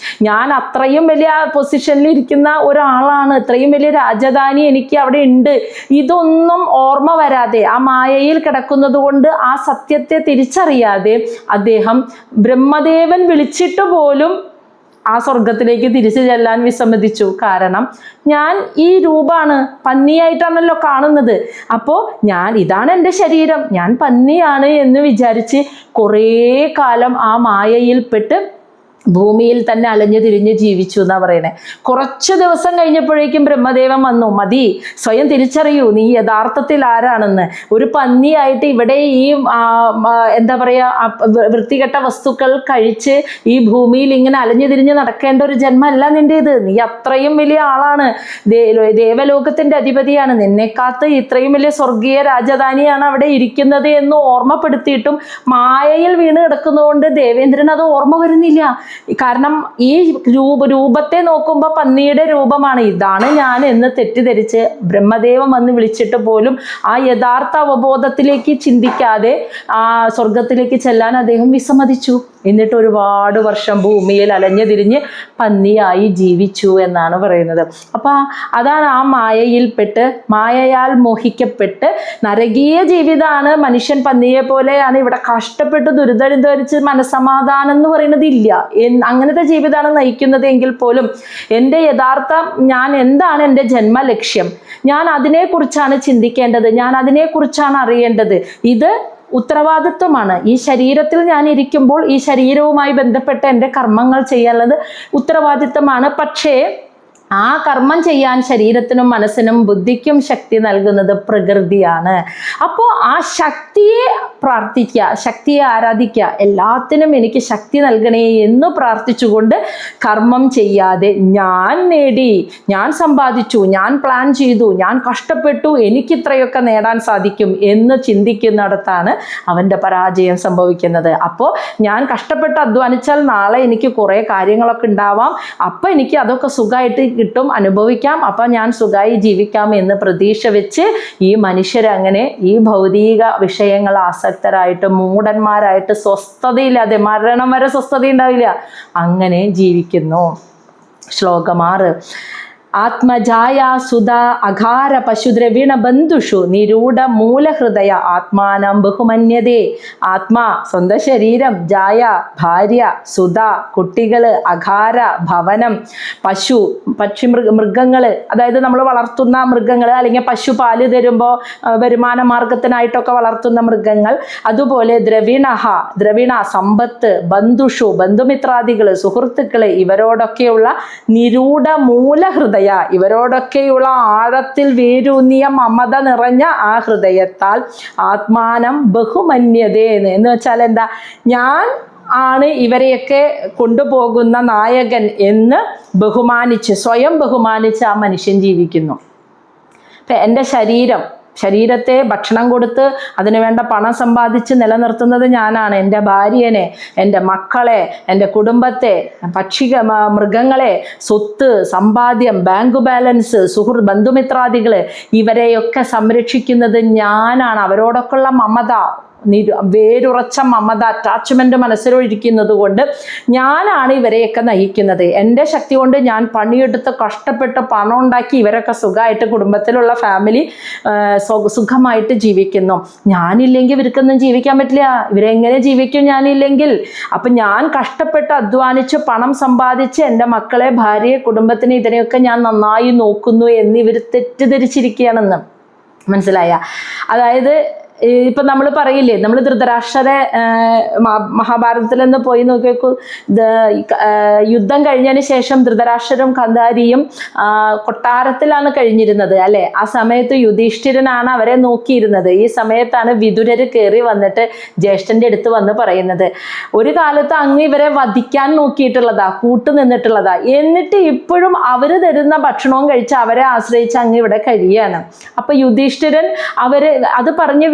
ഞാൻ അത്രയും വലിയ പൊസിഷനിൽ ഇരിക്കുന്ന ഒരാളാണ്, ഇത്രയും വലിയ രാജധാനി എനിക്ക് അവിടെ ഉണ്ട്, ഇതൊന്നും ഓർമ്മ വരാതെ ആ മായയിൽ കിടക്കുന്നത് കൊണ്ട് ആ സത്യത്തെ തിരിച്ചറിയാതെ അദ്ദേഹം ബ്രഹ്മദേവൻ വിളിച്ചിട്ട് പോലും ആ സ്വർഗത്തിലേക്ക് തിരിച്ചു ചെല്ലാൻ വിസമ്മതിച്ചു. കാരണം ഞാൻ ഈ രൂപമാണ്, പന്നിയായിട്ടാണല്ലോ കാണുന്നത്. അപ്പോൾ ഇതാണ് എൻ്റെ ശരീരം, ഞാൻ പന്നിയാണ് എന്ന് വിചാരിച്ച് കുറേ കാലം ആ മായയിൽപ്പെട്ട് ഭൂമിയിൽ തന്നെ അലഞ്ഞു തിരിഞ്ഞ് ജീവിച്ചു എന്നാ പറയണേ. കുറച്ച് ദിവസം കഴിഞ്ഞപ്പോഴേക്കും ബ്രഹ്മദേവൻ വന്നു, മതി, സ്വയം തിരിച്ചറിയൂ നീ യഥാർത്ഥത്തിൽ ആരാണെന്ന്. ഒരു പന്നിയായിട്ട് ഇവിടെ ഈ എന്താ പറയുക വൃത്തികെട്ട വസ്തുക്കൾ കഴിച്ച് ഈ ഭൂമിയിൽ ഇങ്ങനെ അലഞ്ഞു തിരിഞ്ഞ് നടക്കേണ്ട ഒരു ജന്മമല്ല നിൻ്റേത്. നീ അത്രയും വലിയ ആളാണ്, ദേവലോകത്തിൻ്റെ അധിപതിയാണ്, നിന്നെ കാത്ത് ഇത്രയും വലിയ സ്വർഗീയ രാജധാനിയാണ് അവിടെ ഇരിക്കുന്നത് എന്ന് ഓർമ്മപ്പെടുത്തിയിട്ടും മായയിൽ വീണ് കിടക്കുന്നതുകൊണ്ട് ദേവേന്ദ്രൻ അത് ഓർമ്മ വരുന്നില്ല. കാരണം ഈ രൂപത്തെ നോക്കുമ്പോൾ പന്നിയുടെ രൂപമാണ്, ഇതാണ് ഞാൻ എന്ന് തെറ്റിദ്ധരിച്ച് ബ്രഹ്മദേവൻ വന്ന് വിളിച്ചിട്ട് പോലും ആ യഥാർത്ഥ അവബോധത്തിലേക്ക് ചിന്തിക്കാതെ ആ സ്വർഗത്തിലേക്ക് ചെല്ലാൻ അദ്ദേഹം വിസമ്മതിച്ചു. എന്നിട്ട് ഒരുപാട് വർഷം ഭൂമിയിൽ അലഞ്ഞു തിരിഞ്ഞ് പന്നിയായി ജീവിച്ചു എന്നാണ് പറയുന്നത്. അപ്പം അതാണ് ആ മായയിൽപ്പെട്ട്, മായയാൽ മോഹിക്കപ്പെട്ട് നരകീയ ജീവിതമാണ്. മനുഷ്യൻ പന്നിയെ പോലെയാണ് ഇവിടെ കഷ്ടപ്പെട്ട് ദുരിതനുഭവിച്ച് മനസ്സമാധാനം എന്ന് പറയുന്നത് ഇല്ല, അങ്ങനത്തെ ജീവിതമാണ് നയിക്കുന്നത് എങ്കിൽ പോലും എൻ്റെ യഥാർത്ഥ ഞാൻ എന്താണ്, എൻ്റെ ജന്മലക്ഷ്യം, ഞാൻ അതിനെക്കുറിച്ചാണ് ചിന്തിക്കേണ്ടത്, ഞാൻ അതിനെക്കുറിച്ചാണ് അറിയേണ്ടത്. ഇത് ഉത്തരവാദിത്വമാണ്. ഈ ശരീരത്തിൽ ഞാൻ ഇരിക്കുമ്പോൾ ഈ ശരീരവുമായി ബന്ധപ്പെട്ട് എൻ്റെ കർമ്മങ്ങൾ ചെയ്യാനുള്ളത് ഉത്തരവാദിത്വമാണ്. പക്ഷേ ആ കർമ്മം ചെയ്യാൻ ശരീരത്തിനും മനസ്സിനും ബുദ്ധിക്കും ശക്തി നൽകുന്നത് പ്രകൃതിയാണ്. അപ്പോൾ ആ ശക്തിയെ പ്രാർത്ഥിക്കുക, ശക്തിയെ ആരാധിക്കുക, എല്ലാത്തിനും എനിക്ക് ശക്തി നൽകണേ എന്ന് പ്രാർത്ഥിച്ചുകൊണ്ട് കർമ്മം ചെയ്യാതെ ഞാൻ നേടി, ഞാൻ സമ്പാദിച്ചു, ഞാൻ പ്ലാൻ ചെയ്തു, ഞാൻ കഷ്ടപ്പെട്ടു, എനിക്കിത്രയൊക്കെ നേടാൻ സാധിക്കും എന്ന് ചിന്തിക്കുന്നിടത്താണ് അവൻ്റെ പരാജയം സംഭവിക്കുന്നത്. അപ്പോൾ ഞാൻ കഷ്ടപ്പെട്ട് അധ്വാനിച്ചാൽ നാളെ എനിക്ക് കുറേ കാര്യങ്ങളൊക്കെ ഉണ്ടാവാം, അപ്പോൾ എനിക്ക് അതൊക്കെ സുഖമായിട്ട് കിട്ടും, അനുഭവിക്കാം, അപ്പം ഞാൻ സുഖമായി ജീവിക്കാം എന്ന് പ്രതീക്ഷ വെച്ച് ഈ മനുഷ്യരങ്ങനെ ഈ ഭൗതിക വിഷയങ്ങൾ ആസക്തരായിട്ട് മൂഢന്മാരായിട്ട് സ്വസ്ഥതയില്ലാതെ മരണം വരെ സ്വസ്ഥത ഉണ്ടാവില്ല, അങ്ങനെ ജീവിക്കുന്നു. ശ്ലോകം 6. ആത്മജായ സുത അഘാര പശുദ്രവിണ ബന്ധുഷു നിരൂഢ മൂലഹൃദയ ആത്മാനം ബഹുമന്യതേ. ആത്മാ സ്വന്തം ശരീരം, ജായ ഭാര്യ, സുത കുട്ടികൾ, അഘാര ഭവനം, പശു മൃഗങ്ങൾ, അതായത് നമ്മൾ വളർത്തുന്ന മൃഗങ്ങൾ, അല്ലെങ്കിൽ പശു പാല് തരുമ്പോൾ വരുമാന മാർഗത്തിനായിട്ടൊക്കെ വളർത്തുന്ന മൃഗങ്ങൾ, അതുപോലെ ദ്രവിണ സമ്പത്ത്, ബന്ധുഷു ബന്ധുമിത്രാദികൾ, സുഹൃത്തുക്കൾ, ഇവരോടൊക്കെയുള്ള നിരൂഢ മൂലഹൃദയ, ഇവരോടൊക്കെയുള്ള ആഴത്തിൽ വേരൂന്നിയ മമത നിറഞ്ഞ ആ ഹൃദയത്താൽ ആത്മാനം ബഹുമന്യതേന്ന് എന്ന് വെച്ചാൽ എന്താ, ഞാൻ ആണ് ഇവരെയൊക്കെ കൊണ്ടുപോകുന്ന നായകൻ എന്ന് ബഹുമാനിച്ച്, സ്വയം ബഹുമാനിച്ച് ആ മനുഷ്യൻ ജീവിക്കുന്നു. ഇപ്പം എൻ്റെ ശരീരത്തെ ഭക്ഷണം കൊടുത്ത് അതിനു വേണ്ട പണം സമ്പാദിച്ച് നിലനിർത്തുന്നത് ഞാനാണ്. എൻ്റെ ഭാര്യനെ, എൻ്റെ മക്കളെ, എൻ്റെ കുടുംബത്തെ, മൃഗങ്ങളെ, സ്വത്ത്, സമ്പാദ്യം, ബാങ്ക് ബാലൻസ്, ബന്ധുമിത്രാദികൾ, ഇവരെയൊക്കെ സംരക്ഷിക്കുന്നത് ഞാനാണ്. അവരോടൊക്കെയുള്ള മമത, വേരുറച്ച മമത, അറ്റാച്ച്മെൻറ്റ് മനസ്സിലൊഴിക്കുന്നത് കൊണ്ട് ഞാനാണ് ഇവരെയൊക്കെ നയിക്കുന്നത്. എൻ്റെ ശക്തി കൊണ്ട് ഞാൻ പണിയെടുത്ത് കഷ്ടപ്പെട്ട് പണം ഉണ്ടാക്കി ഇവരൊക്കെ സുഖമായിട്ട് കുടുംബത്തിലുള്ള ഫാമിലി സുഖമായിട്ട് ജീവിക്കുന്നു. ഞാനില്ലെങ്കിൽ ഇവർക്കൊന്നും ജീവിക്കാൻ പറ്റില്ല. ഇവരെങ്ങനെ ജീവിക്കും ഞാനില്ലെങ്കിൽ? അപ്പം ഞാൻ കഷ്ടപ്പെട്ട് അധ്വാനിച്ച് പണം സമ്പാദിച്ച് എൻ്റെ മക്കളെ, ഭാര്യയെ, കുടുംബത്തിനെ, ഇതിനെയൊക്കെ ഞാൻ നന്നായി നോക്കുന്നു എന്ന് ഇവർ തെറ്റിദ്ധരിച്ചിരിക്കുകയാണെന്ന് മനസ്സിലായ. അതായത് ഇപ്പം നമ്മൾ പറയില്ലേ, നമ്മൾ ധൃതരാഷ്ട്രരെ മഹാഭാരതത്തിൽ നിന്ന് പോയി നോക്കി നോക്കൂ. യുദ്ധം കഴിഞ്ഞതിന് ശേഷം ധൃതരാഷ്ട്രരും ഗാന്ധാരിയും കൊട്ടാരത്തിലാണ് കഴിഞ്ഞിരുന്നത് അല്ലേ. ആ സമയത്ത് യുധിഷ്ഠിരനാണ് അവരെ നോക്കിയിരുന്നത്. ഈ സമയത്താണ് വിതുരർ കയറി വന്നിട്ട് ജ്യേഷ്ഠൻ്റെ അടുത്ത് വന്ന് പറയുന്നത്, ഒരു കാലത്ത് അങ്ങ് ഇവരെ വധിക്കാൻ നോക്കിയിട്ടുള്ളതാ, കൂട്ടുനിന്നിട്ടുള്ളതാ, എന്നിട്ട് ഇപ്പോഴും അവർ തരുന്ന ഭക്ഷണവും കഴിച്ച് അവരെ ആശ്രയിച്ച് അങ്ങ് ഇവിടെ കഴിയാണ്. അപ്പം യുധിഷ്ഠിരൻ അത് പറഞ്ഞ്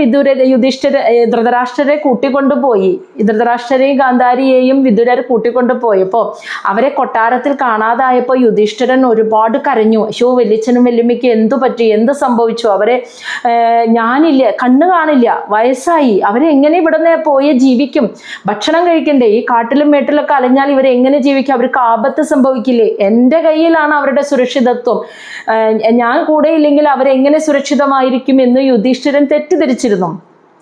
ധൃതരാഷ്ട്രരെ കൂട്ടിക്കൊണ്ടുപോയി. ധൃതരാഷ്ട്രരെയും ഗാന്ധാരിയെയും വിദുരർ കൂട്ടിക്കൊണ്ടുപോയപ്പോൾ അവരെ കൊട്ടാരത്തിൽ കാണാതായപ്പോൾ യുധിഷ്ഠിരൻ ഒരുപാട് കരഞ്ഞു. വല്യച്ഛനും വല്യമ്മയ്ക്ക് എന്തു പറ്റി, എന്ത് സംഭവിച്ചു, അവരെ ഞാനില്ല, കണ്ണ് കാണില്ല, വയസ്സായി, അവരെ എങ്ങനെ ഇവിടെ പോയി ജീവിക്കും, ഭക്ഷണം കഴിക്കണ്ടേ, ഈ കാട്ടിലും മേട്ടിലൊക്കെ അലഞ്ഞാൽ ഇവരെങ്ങനെ ജീവിക്കും, അവർക്ക് ആപത്ത് സംഭവിക്കില്ലേ, എൻ്റെ കയ്യിലാണ് അവരുടെ സുരക്ഷിതത്വം, ഞാൻ കൂടെ ഇല്ലെങ്കിൽ അവരെങ്ങനെ സുരക്ഷിതമായിരിക്കും എന്ന് യുധിഷ്ഠിരൻ തെറ്റിദ്ധരിച്ചിരുന്നു.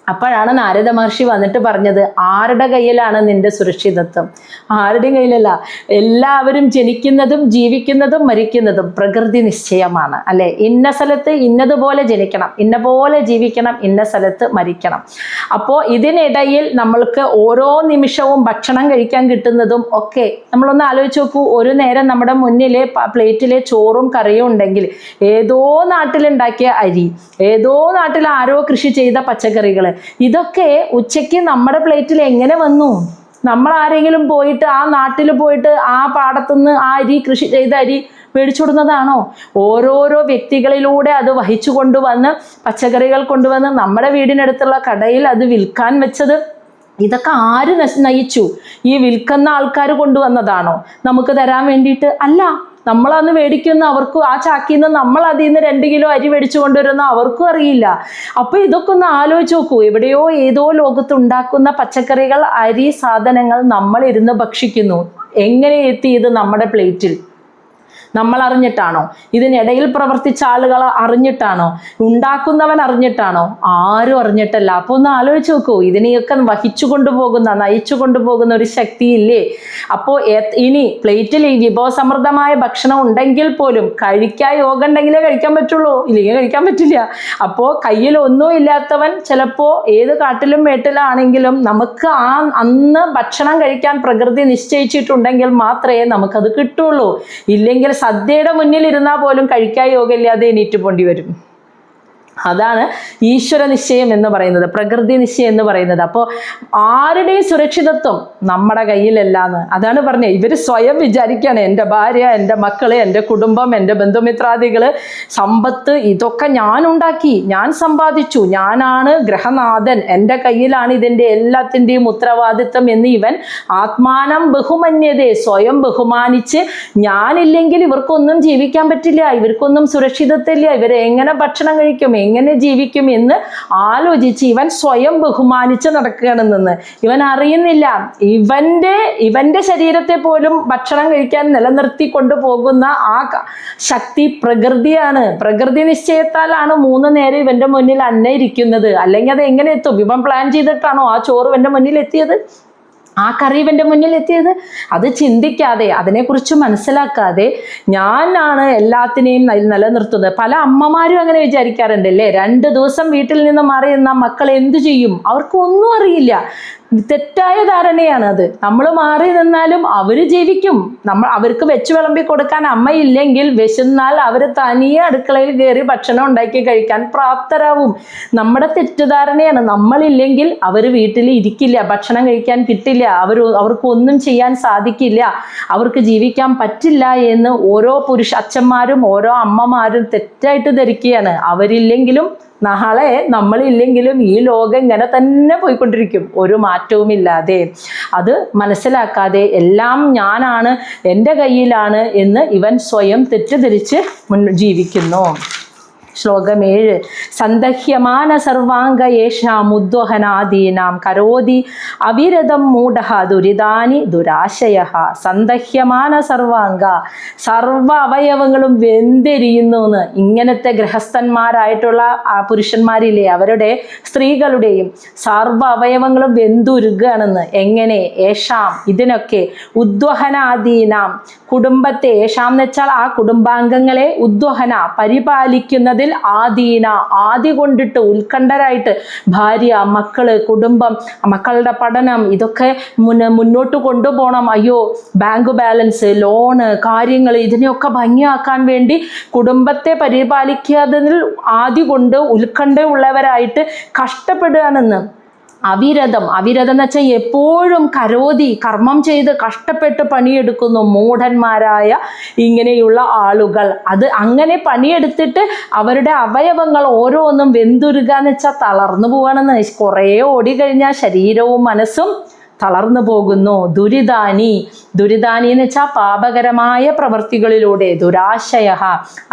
അപ്പോഴാണ് നാരദ മഹർഷി വന്നിട്ട് പറഞ്ഞത്, ആരുടെ കയ്യിലാണ് നിന്റെ സുരക്ഷിതത്വം? ആരുടെയും കയ്യിലല്ല. എല്ലാവരും ജനിക്കുന്നതും ജീവിക്കുന്നതും മരിക്കുന്നതും പ്രകൃതി നിശ്ചയമാണ്, അല്ലെ? ഇന്ന സ്ഥലത്ത് ഇന്നതുപോലെ ജനിക്കണം, ഇന്ന പോലെ ജീവിക്കണം, ഇന്ന സ്ഥലത്ത് മരിക്കണം. അപ്പോൾ ഇതിനിടയിൽ നമ്മൾക്ക് ഓരോ നിമിഷവും ഭക്ഷണം കഴിക്കാൻ കിട്ടുന്നതും ഒക്കെ നമ്മളൊന്ന് ആലോചിച്ച് നോക്കൂ. ഒരു നേരം നമ്മുടെ മുന്നിലെ പ്ലേറ്റിലെ ചോറും കറിയും ഉണ്ടെങ്കിൽ ഏതോ നാട്ടിലുണ്ടാക്കിയ അരി, ഏതോ നാട്ടിൽ ആരോ കൃഷി ചെയ്ത പച്ചക്കറികൾ, ഇതൊക്കെ ഉച്ചയ്ക്ക് നമ്മുടെ പ്ലേറ്റിൽ എങ്ങനെ വന്നു? നമ്മൾ ആരെങ്കിലും പോയിട്ട് ആ നാട്ടിൽ പോയിട്ട് ആ പാടത്തുനിന്ന് ആ അരി, കൃഷി ചെയ്ത അരി മേടിച്ചുകൊടുന്നതാണോ? ഓരോരോ വ്യക്തികളിലൂടെ അത് വഹിച്ചു കൊണ്ടുവന്ന്, പച്ചക്കറികൾ കൊണ്ടുവന്ന് നമ്മുടെ വീടിനടുത്തുള്ള കടയിൽ അത് വിൽക്കാൻ വെച്ചത്. ഇതൊക്കെ ആര് നയിച്ചു? ഈ വിൽക്കുന്ന ആൾക്കാർ കൊണ്ടുവന്നതാണോ നമുക്ക് തരാൻ വേണ്ടിയിട്ട്? അല്ല. നമ്മളന്ന് മേടിക്കുന്ന അവർക്ക്, ആ ചാക്കിൽ നിന്ന് നമ്മൾ അതിൽ നിന്ന് 2 കിലോ അരി മേടിച്ചു കൊണ്ടുവരുന്ന അവർക്കും അറിയില്ല. അപ്പൊ ഇതൊക്കെ ഒന്ന് ആലോചിച്ച് നോക്കൂ. എവിടെയോ ഏതോ ലോകത്ത് ഉണ്ടാക്കുന്ന പച്ചക്കറികൾ, അരി, സാധനങ്ങൾ നമ്മൾ ഇരുന്ന് ഭക്ഷിക്കുന്നു. എങ്ങനെ എത്തി ഇത് നമ്മുടെ പ്ലേറ്റിൽ? നമ്മൾ അറിഞ്ഞിട്ടാണോ? ഇതിനിടയിൽ പ്രവർത്തിച്ച ആളുകൾ അറിഞ്ഞിട്ടാണോ? ഉണ്ടാക്കുന്നവൻ അറിഞ്ഞിട്ടാണോ? ആരും അറിഞ്ഞിട്ടല്ല. അപ്പൊ ഒന്ന് ആലോചിച്ച് നോക്കൂ. ഇതിനെയൊക്കെ വഹിച്ചു കൊണ്ടുപോകുന്ന, നയിച്ചു കൊണ്ടുപോകുന്ന ഒരു ശക്തിയില്ലേ? അപ്പോൾ ഇനി പ്ലേറ്റിൽ ഈ വിഭവസമൃദ്ധമായ ഭക്ഷണം ഉണ്ടെങ്കിൽ പോലും കഴിക്കാൻ യോഗം ഉണ്ടെങ്കിലേ കഴിക്കാൻ പറ്റുള്ളൂ, ഇല്ലെങ്കിൽ കഴിക്കാൻ പറ്റില്ല. അപ്പോൾ കയ്യിൽ ഒന്നും ഇല്ലാത്തവൻ ചിലപ്പോൾ ഏത് കാട്ടിലും മേട്ടിലാണെങ്കിലും നമുക്ക് അന്ന് ഭക്ഷണം കഴിക്കാൻ പ്രകൃതി നിശ്ചയിച്ചിട്ടുണ്ടെങ്കിൽ മാത്രമേ നമുക്കത് കിട്ടുള്ളൂ. ഇല്ലെങ്കിൽ സദ്യയുടെ മുന്നിൽ ഇരുന്നാൽ പോലും കഴിക്കാൻ യോഗമില്ലാതെ എണീറ്റ് പോണ്ടി വരും. അതാണ് ഈശ്വര നിശ്ചയം എന്ന് പറയുന്നത്, പ്രകൃതി നിശ്ചയം എന്ന് പറയുന്നത്. അപ്പോൾ ആരുടെയും സുരക്ഷിതത്വം നമ്മുടെ കയ്യിലല്ലാന്ന്. അതാണ് പറഞ്ഞത്. ഇവർ സ്വയം വിചാരിക്കുകയാണ്, എൻ്റെ ഭാര്യ, എൻ്റെ മക്കള്, എൻ്റെ കുടുംബം, എൻ്റെ ബന്ധുമിത്രാദികള്, സമ്പത്ത്, ഇതൊക്കെ ഞാൻ ഉണ്ടാക്കി, ഞാൻ സമ്പാദിച്ചു, ഞാനാണ് ഗ്രഹനാഥൻ, എൻ്റെ കയ്യിലാണ് ഇതിൻ്റെ എല്ലാത്തിൻ്റെയും ഉത്തരവാദിത്വം എന്ന് ഇവൻ ആത്മാനം ബഹുമന്യതയെ, സ്വയം ബഹുമാനിച്ച്, ഞാനില്ലെങ്കിൽ ഇവർക്കൊന്നും ജീവിക്കാൻ പറ്റില്ല, ഇവർക്കൊന്നും സുരക്ഷിതത്വമില്ല, ഇവരെങ്ങനെ ഭക്ഷണം കഴിക്കും, എങ്ങനെ ജീവിക്കും എന്ന് ആലോചിച്ച് ഇവൻ സ്വയം ബഹുമാനിച്ച് നടക്കുകയാണെന്ന് ഇവൻ അറിയുന്നില്ല. ഇവന്റെ ശരീരത്തെ പോലും ഭക്ഷണം കഴിക്കാൻ നിലനിർത്തി കൊണ്ടുപോകുന്ന ആ ശക്തി പ്രകൃതിയാണ്. പ്രകൃതി നിശ്ചയത്താലാണ് 3 നേരം ഇവന്റെ മുന്നിൽ അന്ന ഇരിക്കുന്നത്. അല്ലെങ്കിൽ അത് എങ്ങനെ എത്തും? ഇവൻ പ്ലാൻ ചെയ്തിട്ടാണോ ആ ചോറ് ഇവന്റെ മുന്നിൽ എത്തിയത്, ആ കറി ഇവന്റെ മുന്നിൽ എത്തിയത്? അത് ചിന്തിക്കാതെ, അതിനെക്കുറിച്ച് മനസ്സിലാക്കാതെ ഞാനാണ് എല്ലാത്തിനെയും നിലനിർത്തുന്നത്. പല അമ്മമാരും അങ്ങനെ വിചാരിക്കാറുണ്ടല്ലേ. 2 ദിവസം വീട്ടിൽ നിന്ന് മാറി നിന്ന മക്കൾ എന്തു ചെയ്യും? അവർക്ക് ഒന്നും അറിയില്ല. തെറ്റായ ധാരണയാണ് അത്. നമ്മൾ മാറി നിന്നാലും അവർ ജീവിക്കും. അവർക്ക് വെച്ച് വിളമ്പി കൊടുക്കാൻ അമ്മയില്ലെങ്കിൽ വിശന്നാൽ അവർ തനിയെ അടുക്കളയിൽ കയറി ഭക്ഷണം ഉണ്ടാക്കി കഴിക്കാൻ പ്രാപ്തരാവും. നമ്മുടെ തെറ്റിദ്ധാരണയാണ്. നമ്മളില്ലെങ്കിൽ അവർ വീട്ടിൽ ഇരിക്കില്ല, ഭക്ഷണം കഴിക്കാൻ കിട്ടില്ല, അവർക്കൊന്നും ചെയ്യാൻ സാധിക്കില്ല, അവർക്ക് ജീവിക്കാൻ പറ്റില്ല എന്ന് ഓരോ അച്ഛന്മാരും ഓരോ അമ്മമാരും തെറ്റായിട്ട് ധരിക്കുകയാണ്. അവരില്ലെങ്കിലും നാളെ നമ്മളില്ലെങ്കിലും ഈ ലോകം ഇങ്ങനെ തന്നെ പോയിക്കൊണ്ടിരിക്കും, ഒരു മാറ്റവുമില്ലാതെ. അത് മനസ്സിലാക്കാതെ എല്ലാം ഞാനാണ്, എൻ്റെ കയ്യിലാണ് എന്ന് ഇവൻ സ്വയം തെറ്റിദ്ധരിച്ച് ജീവിക്കുന്നു. ശ്ലോകം 7. സന്ദഹ്യമാന സർവാംഗ യേഷാമുദ്വഹനാദീനാം കരോതി അവിരതം മൂഢഃ ദുരിതാനി ദുരാശയഃ. സന്ദഹ്യമാന സർവാംഗ, സർവ അവയവങ്ങളും വെന്തെരിയുന്നു എന്ന്. ഇങ്ങനത്തെ ഗൃഹസ്ഥന്മാരായിട്ടുള്ള പുരുഷന്മാരില്ലേ, അവരുടെ സ്ത്രീകളുടെയും സർവ അവയവങ്ങളും വെന്തുരുകയാണെന്ന്. എങ്ങനെ? യേഷാം, ഇതിനൊക്കെ, ഉദ്വഹനാദീനാം, കുടുംബത്തെ, യേഷാം എന്ന് വെച്ചാൽ ആ കുടുംബാംഗങ്ങളെ, ഉദ്വഹന പരിപാലിക്കുന്നതിൽ, ആദീന ആദി കൊണ്ടിട്ട് ഉത്കണ്ഠരായിട്ട്, ഭാര്യ, മക്കള്, കുടുംബം, മക്കളുടെ പഠനം, ഇതൊക്കെ മുന്നോട്ട് കൊണ്ടുപോകണം. അയ്യോ, ബാങ്ക് ബാലൻസ്, ലോണ്, കാര്യങ്ങൾ, ഇതിനെയൊക്കെ ഭംഗിയാക്കാൻ വേണ്ടി കുടുംബത്തെ പരിപാലിക്കാതിൽ ആദി കൊണ്ട് ഉത്കണ്ഠയുള്ളവരായിട്ട് കഷ്ടപ്പെടുകയാണെന്ന്. അവിരതം എന്ന് വെച്ചാൽ എപ്പോഴും കർമ്മം ചെയ്ത് കഷ്ടപ്പെട്ട് പണിയെടുക്കുന്നു മൂഢന്മാരായ ഇങ്ങനെയുള്ള ആളുകൾ. അത് അങ്ങനെ പണിയെടുത്തിട്ട് അവരുടെ അവയവങ്ങൾ ഓരോന്നും വെന്തുരുക എന്ന് വെച്ചാൽ തളർന്നു പോവാണെന്ന്. കുറേ ഓടിക്കഴിഞ്ഞാൽ ശരീരവും മനസ്സും തളർന്നു പോകുന്നു. ദുരിതാനി എന്ന് വെച്ചാൽ പാപകരമായ പ്രവൃത്തികളിലൂടെ, ദുരാശയ,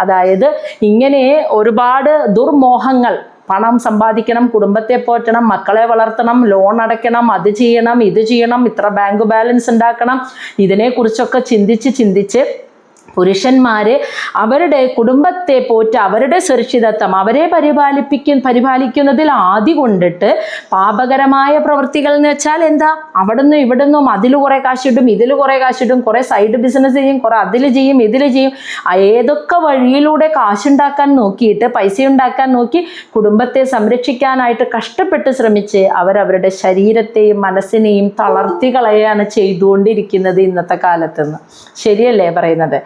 അതായത് ഇങ്ങനെ ഒരുപാട് ദുർമോഹങ്ങൾ, പണം സമ്പാദിക്കണം, കുടുംബത്തെ പോറ്റണം, മക്കളെ വളർത്തണം, ലോൺ അടയ്ക്കണം, അത് ചെയ്യണം, ഇത് ചെയ്യണം, ഇത്ര ബാങ്ക് ബാലൻസ് ഉണ്ടാക്കണം, ഇതിനെക്കുറിച്ചൊക്കെ ചിന്തിച്ച് പുരുഷന്മാര് അവരുടെ കുടുംബത്തെ പോറ്റ് അവരുടെ സുരക്ഷിതത്വം അവരെ പരിപാലിക്കുന്നതിൽ ആദി കൊണ്ടിട്ട് പാപകരമായ പ്രവൃത്തികൾ എന്ന് വെച്ചാൽ എന്താ, അവിടുന്ന് ഇവിടുന്നും അതിൽ കുറെ കാശിടും, ഇതിൽ കുറെ കാശിടും, കുറെ സൈഡ് ബിസിനസ് ചെയ്യും, കുറെ അതിൽ ചെയ്യും, ഇതിൽ ചെയ്യും. ഏതൊക്കെ വഴിയിലൂടെ കാശുണ്ടാക്കാൻ നോക്കിയിട്ട്, പൈസ ഉണ്ടാക്കാൻ നോക്കി കുടുംബത്തെ സംരക്ഷിക്കാനായിട്ട് കഷ്ടപ്പെട്ട് ശ്രമിച്ച് അവരവരുടെ ശരീരത്തെയും മനസ്സിനെയും തളർത്തി കളയാണ് ചെയ്തുകൊണ്ടിരിക്കുന്നത് ഇന്നത്തെ കാലത്തുനിന്ന്. ശരിയല്ലേ പറയുന്നത്?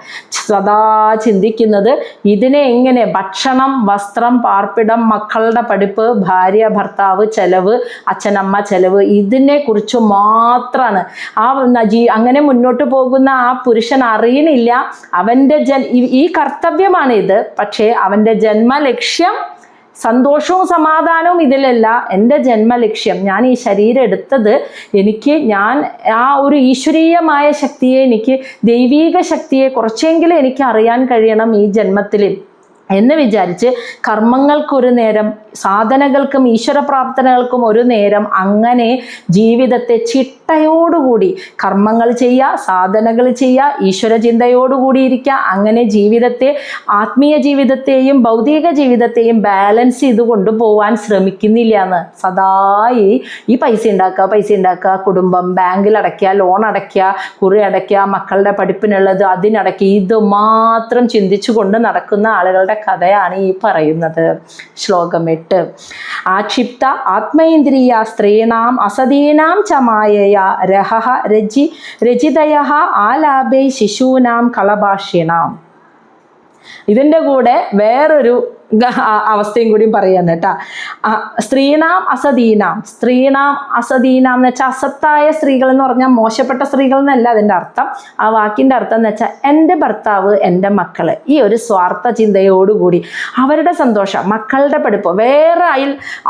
സദാ ചിന്തിക്കുന്നത് ഇതിനെ എങ്ങനെ, ഭക്ഷണം, വസ്ത്രം, പാർപ്പിടം, മക്കളുടെ പഠിപ്പ്, ഭാര്യ ഭർത്താവ് ചെലവ്, അച്ഛനമ്മ ചെലവ്, ഇതിനെ കുറിച്ച് മാത്രമാണ്. അങ്ങനെ മുന്നോട്ട് പോകുന്ന ആ പുരുഷൻ അറിയണില്ല അവൻ്റെ ഈ കർത്തവ്യമാണ് ഇത്. പക്ഷേ അവൻ്റെ ജന്മലക്ഷ്യം സന്തോഷവും സമാധാനവും ഇതിലല്ല. എൻ്റെ ജന്മലക്ഷ്യം, ഞാൻ ഈ ശരീരം എടുത്തത് ഞാൻ ആ ഒരു ഈശ്വരീയമായ ശക്തിയെ, എനിക്ക് ദൈവീക ശക്തിയെ കുറച്ചെങ്കിലും എനിക്ക് അറിയാൻ കഴിയണം ഈ ജന്മത്തിൽ എന്ന് വിചാരിച്ച് കർമ്മങ്ങൾക്കൊരു നേരം, സാധനകൾക്കും ഈശ്വരപ്രാർത്ഥനകൾക്കും ഒരു നേരം, അങ്ങനെ ജീവിതത്തെ ചിട്ടയോടുകൂടി കർമ്മങ്ങൾ ചെയ്യുക, സാധനകൾ ചെയ്യുക, ഈശ്വര ചിന്തയോടുകൂടി ഇരിക്കുക. അങ്ങനെ ജീവിതത്തെ, ആത്മീയ ജീവിതത്തെയും ഭൗതിക ജീവിതത്തെയും ബാലൻസ് ചെയ്ത് കൊണ്ടുപോകാൻ ശ്രമിക്കുന്നില്ല എന്ന്. സദാ ഈ പൈസ ഉണ്ടാക്കുക, കുടുംബം, ബാങ്കിൽ അടയ്ക്കുക, ലോൺ അടയ്ക്കുക, കുറി അടയ്ക്കുക, മക്കളുടെ പഠിപ്പിനുള്ളത് അതിനടയ്ക്കുക, ഇത് മാത്രം ചിന്തിച്ചു കൊണ്ട് നടക്കുന്ന ആളുകളുടെ കഥയാണ് ഈ പറയുന്നത്. ശ്ലോകം 8. ആക്ഷിപ്ത ആത്മേന്ദ്രിയ സ്ത്രീണാം അസദീനാം ച മായയ രഹഃ രജിതയഃ ആലാഭേ ശിശൂനാം കളഭാഷിണാം. ഇതിൻ്റെ കൂടെ വേറൊരു അവസ്ഥയും കൂടി പറയാൻ കേട്ടാ. സ്ത്രീണാം അസദീനാം എന്ന് വെച്ചാൽ അസത്തായ സ്ത്രീകൾ എന്ന് പറഞ്ഞാൽ മോശപ്പെട്ട സ്ത്രീകൾ എന്നല്ല അതിൻ്റെ അർത്ഥം. ആ വാക്കിൻ്റെ അർത്ഥം എന്ന് വെച്ചാൽ എൻ്റെ ഭർത്താവ്, എൻ്റെ മക്കള്, ഈ ഒരു സ്വാർത്ഥ ചിന്തയോടുകൂടി അവരുടെ സന്തോഷം, മക്കളുടെ പഠിപ്പ്, വേറെ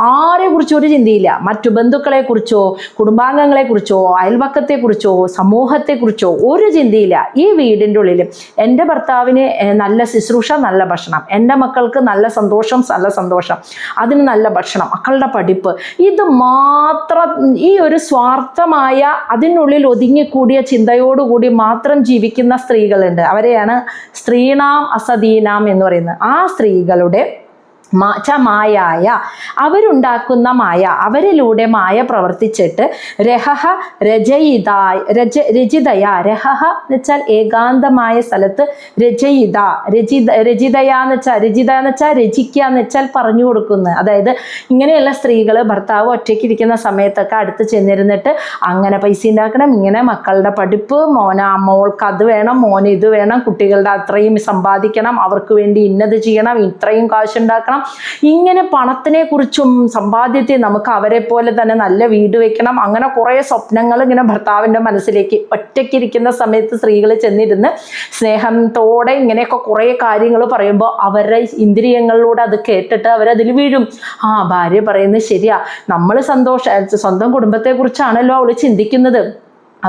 ആരെ കുറിച്ചോ ഒരു ചിന്തയില്ല. മറ്റു ബന്ധുക്കളെ കുറിച്ചോ, കുടുംബാംഗങ്ങളെ കുറിച്ചോ, അയൽവക്കത്തെക്കുറിച്ചോ, സമൂഹത്തെക്കുറിച്ചോ ഒരു ചിന്തയില്ല. ഈ വീടിൻ്റെ ഉള്ളിൽ എൻ്റെ ഭർത്താവിന് നല്ല ശുശ്രൂഷ, നല്ല ഭക്ഷണം, എൻ്റെ മക്കൾക്ക് നല്ല സന്തോഷം, അതിന് നല്ല ഭക്ഷണം, മക്കളുടെ പഠിപ്പ്, ഇത് മാത്രം. ഈ ഒരു സ്വാർത്ഥമായ അതിനുള്ളിൽ ഒതുങ്ങിക്കൂടിയ ചിന്തയോടുകൂടി മാത്രം ജീവിക്കുന്ന സ്ത്രീകളുണ്ട്. അവരെയാണ് സ്ത്രീണാം അസദീനാം എന്ന് പറയുന്നത്. ആ സ്ത്രീകളുടെ മായായ, അവരുണ്ടാക്കുന്ന മായ, അവരിലൂടെ മായ പ്രവർത്തിച്ചിട്ട് രഹഃ രജിതയ, രഹഃ എന്ന് വെച്ചാൽ ഏകാന്തമായ സ്ഥലത്ത്, രജിതയ എന്ന് വെച്ചാൽ രചിക്കുക എന്ന് വെച്ചാൽ പറഞ്ഞു കൊടുക്കുന്നത്. അതായത് ഇങ്ങനെയുള്ള സ്ത്രീകൾ ഭർത്താവ് ഒറ്റയ്ക്കിരിക്കുന്ന സമയത്തൊക്കെ അടുത്ത് ചെന്നിരുന്നിട്ട് അങ്ങനെ പൈസ ഉണ്ടാക്കണം, ഇങ്ങനെ മക്കളുടെ പഠിപ്പ്, മോൾക്ക് അത് വേണം, മോന് ഇത് വേണം, കുട്ടികളുടെ അത്രയും സമ്പാദിക്കണം, അവർക്ക് വേണ്ടി ഇന്നത് ചെയ്യണം, ഇത്രയും കാശുണ്ടാക്കണം, ഇങ്ങനെ പണത്തിനെ കുറിച്ചും സമ്പാദ്യത്തെ, നമുക്ക് അവരെ പോലെ തന്നെ നല്ല വീട് വെക്കണം, അങ്ങനെ കുറേ സ്വപ്നങ്ങൾ ഇങ്ങനെ ഭർത്താവിൻ്റെ മനസ്സിലേക്ക് ഒറ്റയ്ക്കിരിക്കുന്ന സമയത്ത് സ്ത്രീകൾ ചെന്നിരുന്ന് സ്നേഹത്തോടെ ഇങ്ങനെയൊക്കെ കുറേ കാര്യങ്ങൾ പറയുമ്പോൾ അവരുടെ ഇന്ദ്രിയങ്ങളിലൂടെ അത് കേട്ടിട്ട് അവരതിൽ വീഴും. ഭാര്യ പറയുന്നത് ശരിയാ, നമ്മൾ സ്വന്തം കുടുംബത്തെക്കുറിച്ചാണല്ലോ അവൾ ചിന്തിക്കുന്നത്,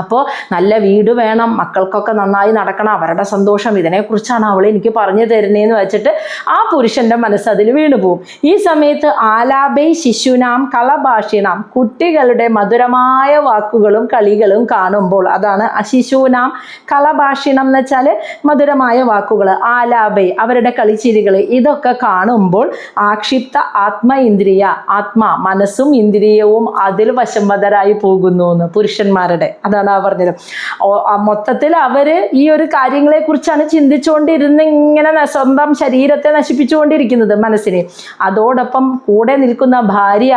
അപ്പോൾ നല്ല വീട് വേണം, മക്കൾക്കൊക്കെ നന്നായി നടക്കണം, അവരുടെ സന്തോഷം, ഇതിനെക്കുറിച്ചാണ് അവൾ എനിക്ക് പറഞ്ഞു തരുന്നതെന്ന് വെച്ചിട്ട് ആ പുരുഷൻ്റെ മനസ്സ് അതിൽ വീണു പോവും. ഈ സമയത്ത് ആലാപേ ശിശുനാം കളഭാഷിണാം, കുട്ടികളുടെ മധുരമായ വാക്കുകളും കളികളും കാണുമ്പോൾ, അതാണ് ശിശുനാം കളഭാഷിണം എന്ന് വെച്ചാൽ മധുരമായ വാക്കുകൾ, ആലാപേ അവരുടെ കളിച്ചിരികൾ, ഇതൊക്കെ കാണുമ്പോൾ ആക്ഷിപ്ത മനസ്സും ഇന്ദ്രിയവും അതിൽ വശംവദരായി പോകുന്നു എന്ന് പുരുഷന്മാരുടെ. അതാണ് എന്നാണ് ആ പറഞ്ഞത്. മൊത്തത്തിൽ അവര് ഈ ഒരു കാര്യങ്ങളെ കുറിച്ചാണ് ചിന്തിച്ചുകൊണ്ടിരുന്ന് ഇങ്ങനെ സ്വന്തം ശരീരത്തെ നശിപ്പിച്ചുകൊണ്ടിരിക്കുന്നത്, മനസ്സിനെ. അതോടൊപ്പം കൂടെ നിൽക്കുന്ന ഭാര്യ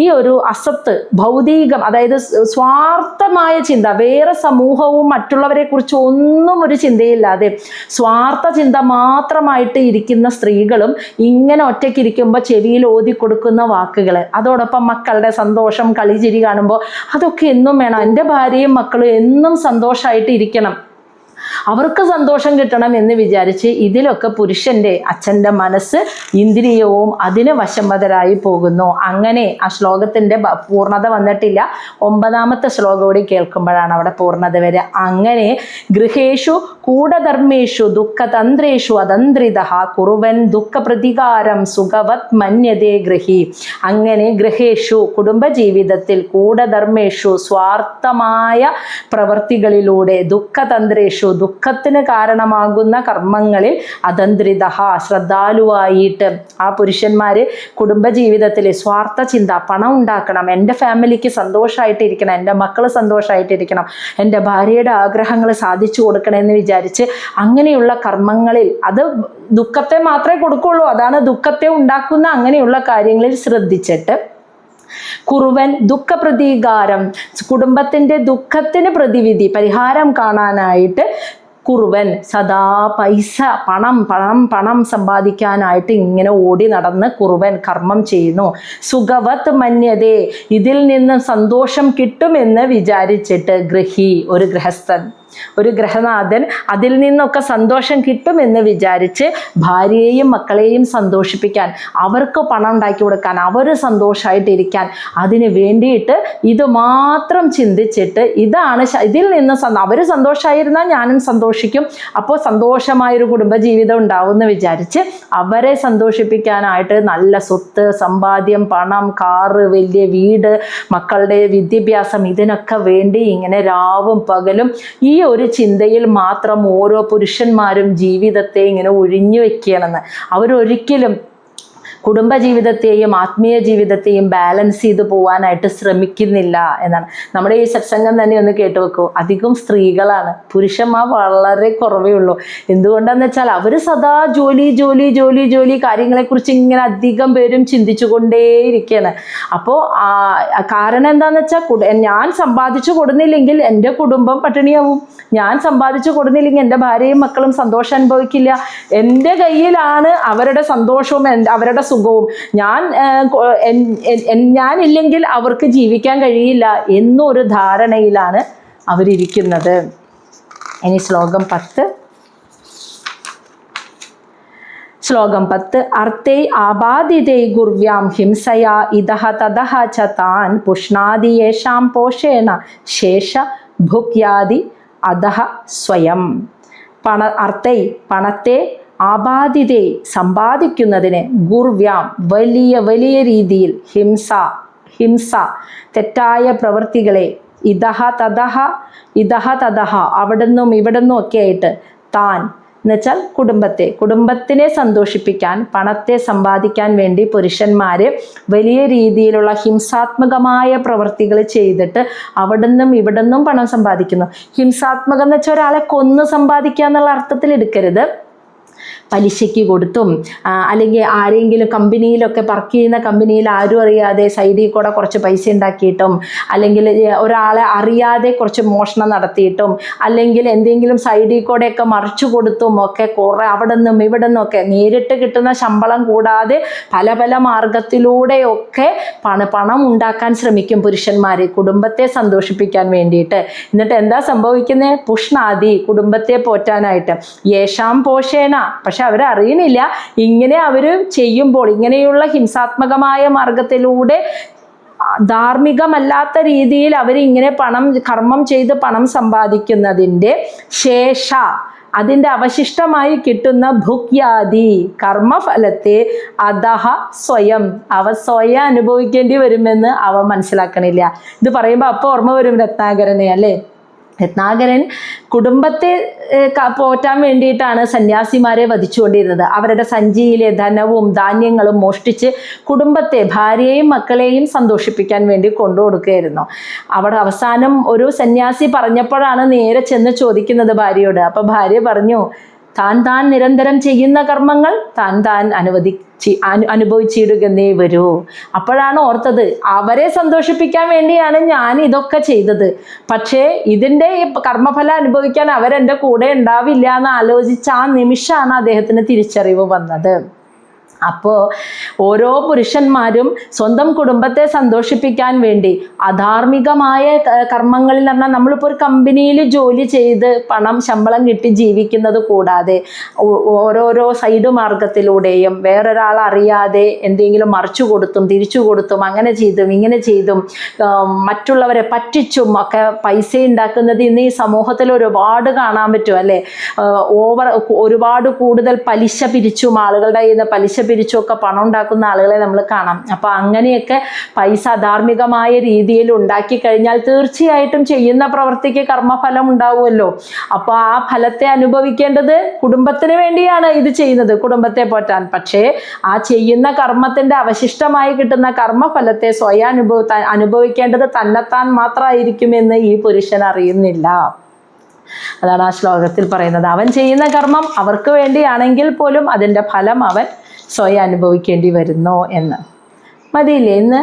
ഈ ഒരു അസത്ത്, ഭൗതികം, അതായത് സ്വാർത്ഥമായ ചിന്ത, വേറെ സമൂഹവും മറ്റുള്ളവരെ കുറിച്ച് ഒന്നും ഒരു ചിന്തയില്ലാതെ സ്വാർത്ഥ ചിന്ത മാത്രമായിട്ട് ഇരിക്കുന്ന സ്ത്രീകളും ഇങ്ങനെ ഒറ്റയ്ക്കിരിക്കുമ്പോൾ ചെവിയിൽ ഓതി കൊടുക്കുന്ന വാക്കുകൾ, അതോടൊപ്പം മക്കളുടെ സന്തോഷം, കളിചിരി കാണുമ്പോൾ അതൊക്കെ എന്നും വേണം. എൻ്റെ ഭാര്യയും മക്കളും എന്നും സന്തോഷമായിട്ട് ഇരിക്കണം, അവർക്ക് സന്തോഷം കിട്ടണം എന്ന് വിചാരിച്ച് ഇതിലൊക്കെ പുരുഷൻ്റെ, അച്ഛൻ്റെ മനസ്സ്, ഇന്ദ്രിയവും അതിന് വശംവദരായി പോകുന്നു. അങ്ങനെ ആ ശ്ലോകത്തിൻ്റെ പൂർണ്ണത വന്നിട്ടില്ല. 9ാമത്തെ ശ്ലോകം കൂടി കേൾക്കുമ്പോഴാണ് അവിടെ പൂർണ്ണത വരിക. അങ്ങനെ ഗൃഹേഷു കൂടധർമ്മേഷു ദുഃഖതന്ത്രേഷു അതന്ത്രിത കുറുവൻ ദുഃഖപ്രതികാരം സുഖവത് മന്യതേ ഗൃഹി. അങ്ങനെ ഗൃഹേഷു കുടുംബജീവിതത്തിൽ, കൂടധർമ്മേഷു സ്വാർത്ഥമായ പ്രവൃത്തികളിലൂടെ, ദുഃഖതന്ത്രേഷു ദുഃഖത്തിന് കാരണമാകുന്ന കർമ്മങ്ങളിൽ, അതന്ത്രിത ശ്രദ്ധാലുവായിട്ട് ആ പുരുഷന്മാര് കുടുംബജീവിതത്തിൽ സ്വാർത്ഥ ചിന്ത, പണം ഉണ്ടാക്കണം, എൻ്റെ ഫാമിലിക്ക് സന്തോഷമായിട്ടിരിക്കണം, എൻ്റെ മക്കൾ സന്തോഷമായിട്ടിരിക്കണം, എൻ്റെ ഭാര്യയുടെ ആഗ്രഹങ്ങൾ സാധിച്ചു കൊടുക്കണമെന്ന് വിചാരിച്ച് അങ്ങനെയുള്ള കർമ്മങ്ങളിൽ, അത് ദുഃഖത്തെ മാത്രമേ കൊടുക്കുള്ളൂ, അതാണ് ദുഃഖത്തെ ഉണ്ടാക്കുന്ന അങ്ങനെയുള്ള കാര്യങ്ങളിൽ ശ്രദ്ധിച്ചിട്ട് കുറുവൻ ദുഃഖപ്രതീകാരം, കുടുംബത്തിൻ്റെ ദുഃഖത്തിന് പ്രതിവിധി, പരിഹാരം കാണാനായിട്ട് കുറുവൻ സദാ പൈസ, പണം പണം പണം സമ്പാദിക്കാനായിട്ട് ഇങ്ങനെ ഓടി നടന്ന് കുറുവൻ കർമ്മം ചെയ്യുന്നു. സുഖവത് മന്യതേ, ഇതിൽ നിന്ന് സന്തോഷം കിട്ടുമെന്ന് വിചാരിച്ചിട്ട് ഗൃഹി, ഒരു ഗൃഹസ്ഥൻ, ഒരു ഗൃഹനാഥൻ അതിൽ നിന്നൊക്കെ സന്തോഷം കിട്ടുമെന്ന് വിചാരിച്ച് ഭാര്യയെയും മക്കളെയും സന്തോഷിപ്പിക്കാൻ, അവർക്ക് പണം ഉണ്ടാക്കി കൊടുക്കാൻ, അവർ സന്തോഷമായിട്ടിരിക്കാൻ, അതിന് വേണ്ടിയിട്ട് ഇത് മാത്രം ചിന്തിച്ചിട്ട് ഇതാണ് ഇതിൽ നിന്ന് അവർ സന്തോഷമായിരുന്നാൽ ഞാനും സന്തോഷിക്കും, അപ്പോൾ സന്തോഷമായൊരു കുടുംബജീവിതം ഉണ്ടാവും എന്ന് വിചാരിച്ച് അവരെ സന്തോഷിപ്പിക്കാനായിട്ട് നല്ല സ്വത്ത്, സമ്പാദ്യം, പണം, കാറ്, വലിയ വീട്, മക്കളുടെ വിദ്യാഭ്യാസം, ഇതിനൊക്കെ വേണ്ടി ഇങ്ങനെ രാവും പകലും ഈ ഒരു ചിന്തയിൽ മാത്രം ഓരോ പുരുഷന്മാരും ജീവിതത്തെ ഇങ്ങനെ ഒഴിഞ്ഞു വെക്കുകയാണെന്ന്. അവരൊരിക്കലും കുടുംബജീവിതത്തെയും ആത്മീയ ജീവിതത്തെയും ബാലൻസ് ചെയ്ത് പോകാനായിട്ട് ശ്രമിക്കുന്നില്ല എന്നാണ്. നമ്മുടെ ഈ സത്സംഗം തന്നെ ഒന്ന് കേട്ടു വെക്കൂ, അധികം സ്ത്രീകളാണ്, പുരുഷന്മാർ വളരെ കുറവേ ഉള്ളൂ. എന്തുകൊണ്ടാന്ന് വെച്ചാൽ അവർ സദാ ജോലി ജോലി ജോലി ജോലി കാര്യങ്ങളെക്കുറിച്ച് ഇങ്ങനെ അധികം പേരും ചിന്തിച്ചു കൊണ്ടേയിരിക്കുകയാണ്. അപ്പോൾ കാരണം എന്താണെന്ന് വെച്ചാൽ ഞാൻ സമ്പാദിച്ചു കൊടുന്നില്ലെങ്കിൽ എൻ്റെ കുടുംബം പട്ടിണിയാവും, ഞാൻ സമ്പാദിച്ചു കൊടുന്നില്ലെങ്കിൽ എൻ്റെ ഭാര്യയും മക്കളും സന്തോഷം അനുഭവിക്കില്ല, എൻ്റെ കയ്യിലാണ് അവരുടെ സന്തോഷവും അവരുടെ സുഖവും, ഞാനില്ലെങ്കിൽ അവർക്ക് ജീവിക്കാൻ കഴിയില്ല എന്നൊരു ധാരണയിലാണ് അവരിയ്ക്കുന്നത്. ഇനി ശ്ലോകം 10. ശ്ലോകം 10. അർത്ഥേ ആബാധിതേ ഗുർവ്യാം ഹിംസയാ ഇതഹ തതഹ ച താൻ പുഷ്ണാദി യേഷാം പോഷേണ ശേഷ ഭുക്യാദി അധഹ സ്വയം. പണത്തെ ആബാധിതേ സമ്പാദിക്കുന്നതിന്, ഗുർവ്യാം വലിയ വലിയ രീതിയിൽ, ഹിംസ തെറ്റായ പ്രവൃത്തികളെ, ഇതഹ തതഹ അവിടുന്നും ഇവിടുന്നും ഒക്കെ ആയിട്ട്, താൻ എന്നുവെച്ചാൽ കുടുംബത്തിനെ സന്തോഷിപ്പിക്കാൻ, പണത്തെ സമ്പാദിക്കാൻ വേണ്ടി പുരുഷന്മാർ വലിയ രീതിയിലുള്ള ഹിംസാത്മകമായ പ്രവൃത്തികൾ ചെയ്തിട്ട് അവിടുന്നും ഇവിടുന്നും പണം സമ്പാദിക്കുന്നു. ഹിംസാത്മകം എന്ന് വെച്ചാൽ ഒരാളെ കൊന്ന് സമ്പാദിക്കുക എന്നുള്ള അർത്ഥത്തിൽ എടുക്കരുത്. പലിശയ്ക്ക് കൊടുത്തും, അല്ലെങ്കിൽ ആരെങ്കിലും കമ്പനിയിലൊക്കെ വർക്ക് ചെയ്യുന്ന കമ്പനിയിൽ ആരും അറിയാതെ സൈഡിൽ കൂടെ കുറച്ച് പൈസ ഉണ്ടാക്കിയിട്ടും, അല്ലെങ്കിൽ ഒരാളെ അറിയാതെ കുറച്ച് മോഷണം നടത്തിയിട്ടും, അല്ലെങ്കിൽ എന്തെങ്കിലും സൈഡിൽ കൂടെയൊക്കെ മറിച്ചു കൊടുത്തും ഒക്കെ കുറേ അവിടെ നിന്നും ഇവിടെ നിന്നൊക്കെ നേരിട്ട് കിട്ടുന്ന ശമ്പളം കൂടാതെ പല പല മാർഗത്തിലൂടെയൊക്കെ പണം ഉണ്ടാക്കാൻ ശ്രമിക്കും പുരുഷന്മാർ കുടുംബത്തെ സന്തോഷിപ്പിക്കാൻ വേണ്ടിയിട്ട്. എന്നിട്ട് എന്താ സംഭവിക്കുന്നത്? പുഷ്ണാദി, കുടുംബത്തെ പോറ്റാനായിട്ട്, യേശാം പോഷേണ, പക്ഷെ അവരറിയണില്ല ഇങ്ങനെ അവർ ചെയ്യുമ്പോൾ, ഇങ്ങനെയുള്ള ഹിംസാത്മകമായ മാർഗത്തിലൂടെ ധാർമ്മികമല്ലാത്ത രീതിയിൽ അവരിങ്ങനെ കർമ്മം ചെയ്ത് പണം സമ്പാദിക്കുന്നതിൻ്റെ ശേഷ, അതിൻ്റെ അവശിഷ്ടമായി കിട്ടുന്ന ഭുക്യാദി കർമ്മഫലത്തെ അധഹ സ്വയം, അവ സ്വയം അനുഭവിക്കേണ്ടി വരുമെന്ന് അവ മനസ്സിലാക്കണില്ല. ഇത് പറയുമ്പോൾ അപ്പോൾ ഓർമ്മ വരും രത്നാകരനെ, അല്ലേ? രത്നാകരൻ കുടുംബത്തെ പോറ്റാൻ വേണ്ടിയിട്ടാണ് സന്യാസിമാരെ വധിച്ചുകൊണ്ടിരുന്നത്. അവരുടെ സഞ്ചിയിലെ ധനവും ധാന്യങ്ങളും മോഷ്ടിച്ച് കുടുംബത്തെ, ഭാര്യയെയും മക്കളെയും സന്തോഷിപ്പിക്കാൻ വേണ്ടി കൊണ്ടുകൊടുക്കുകയായിരുന്നു. അവിടെ അവസാനം ഒരു സന്യാസി പറഞ്ഞപ്പോഴാണ് നേരെ ചെന്ന് ചോദിക്കുന്നത് ഭാര്യയോട്. അപ്പൊ ഭാര്യ പറഞ്ഞു, താൻ നിരന്തരം ചെയ്യുന്ന കർമ്മങ്ങൾ താൻ അനുഭവിച്ചിടുകന്നേ വരൂ. അപ്പോഴാണ് ഓർത്തത്, അവരെ സന്തോഷിപ്പിക്കാൻ വേണ്ടിയാണ് ഞാൻ ഇതൊക്കെ ചെയ്തത്. പക്ഷേ ഇതിൻ്റെ കർമ്മഫലം അനുഭവിക്കാൻ അവരെൻ്റെ കൂടെ ഉണ്ടാവില്ല എന്ന് ആലോചിച്ച ആ നിമിഷമാണ് അദ്ദേഹത്തിന് തിരിച്ചറിവ് വന്നത്. അപ്പോൾ ഓരോ പുരുഷന്മാരും സ്വന്തം കുടുംബത്തെ സന്തോഷിപ്പിക്കാൻ വേണ്ടി അധാർമികമായ കർമ്മങ്ങളിൽ എന്ന് പറഞ്ഞാൽ നമ്മളിപ്പോൾ ഒരു കമ്പനിയിൽ ജോലി ചെയ്ത് ശമ്പളം കിട്ടി ജീവിക്കുന്നത് കൂടാതെ ഓരോരോ സൈഡ് മാർഗത്തിലൂടെയും വേറൊരാൾ അറിയാതെ എന്തെങ്കിലും മറിച്ചു കൊടുത്തും തിരിച്ചു കൊടുത്തും അങ്ങനെ ചെയ്തും ഇങ്ങനെ ചെയ്തും മറ്റുള്ളവരെ പറ്റിച്ചും ഒക്കെ പൈസ ഉണ്ടാക്കുന്നത് ഇന്ന് ഈ സമൂഹത്തിൽ ഒരുപാട് കാണാൻ പറ്റും അല്ലേ. ഒരുപാട് കൂടുതൽ പലിശ പിരിച്ചും ആളുകളുടെ കയ്യിൽ നിന്ന് പലിശ പിരിച്ചൊക്കെ പണം ഉണ്ടാക്കുന്ന ആളുകളെ നമ്മൾ കാണാം. അപ്പോൾ അങ്ങനെയൊക്കെ പൈസ അധാർമികമായ രീതിയിൽ ഉണ്ടാക്കി കഴിഞ്ഞാൽ തീർച്ചയായിട്ടും ചെയ്യുന്ന പ്രവൃത്തിക്ക് കർമ്മഫലം ഉണ്ടാവുമല്ലോ. അപ്പോൾ ആ ഫലത്തെ അനുഭവിക്കേണ്ടത് കുടുംബത്തിന് വേണ്ടിയാണ് ഇത് ചെയ്യുന്നത്, കുടുംബത്തെ പോറ്റാൻ. പക്ഷേ ആ ചെയ്യുന്ന കർമ്മത്തിൻ്റെ അവശിഷ്ടമായി കിട്ടുന്ന കർമ്മഫലത്തെ സ്വയം അനുഭവിക്കേണ്ടത് തന്നെത്താൻ മാത്രമായിരിക്കുമെന്ന് ഈ പുരുഷൻ അറിയുന്നില്ല. അതാണ് ആ ശ്ലോകത്തിൽ പറയുന്നത്. അവൻ ചെയ്യുന്ന കർമ്മം അവർക്ക് വേണ്ടിയാണെങ്കിൽ പോലും അതിൻ്റെ ഫലം അവൻ സ്വയം അനുഭവിക്കേണ്ടി വരുന്നു എന്ന്. മതിയില്ലേ ഇന്ന്?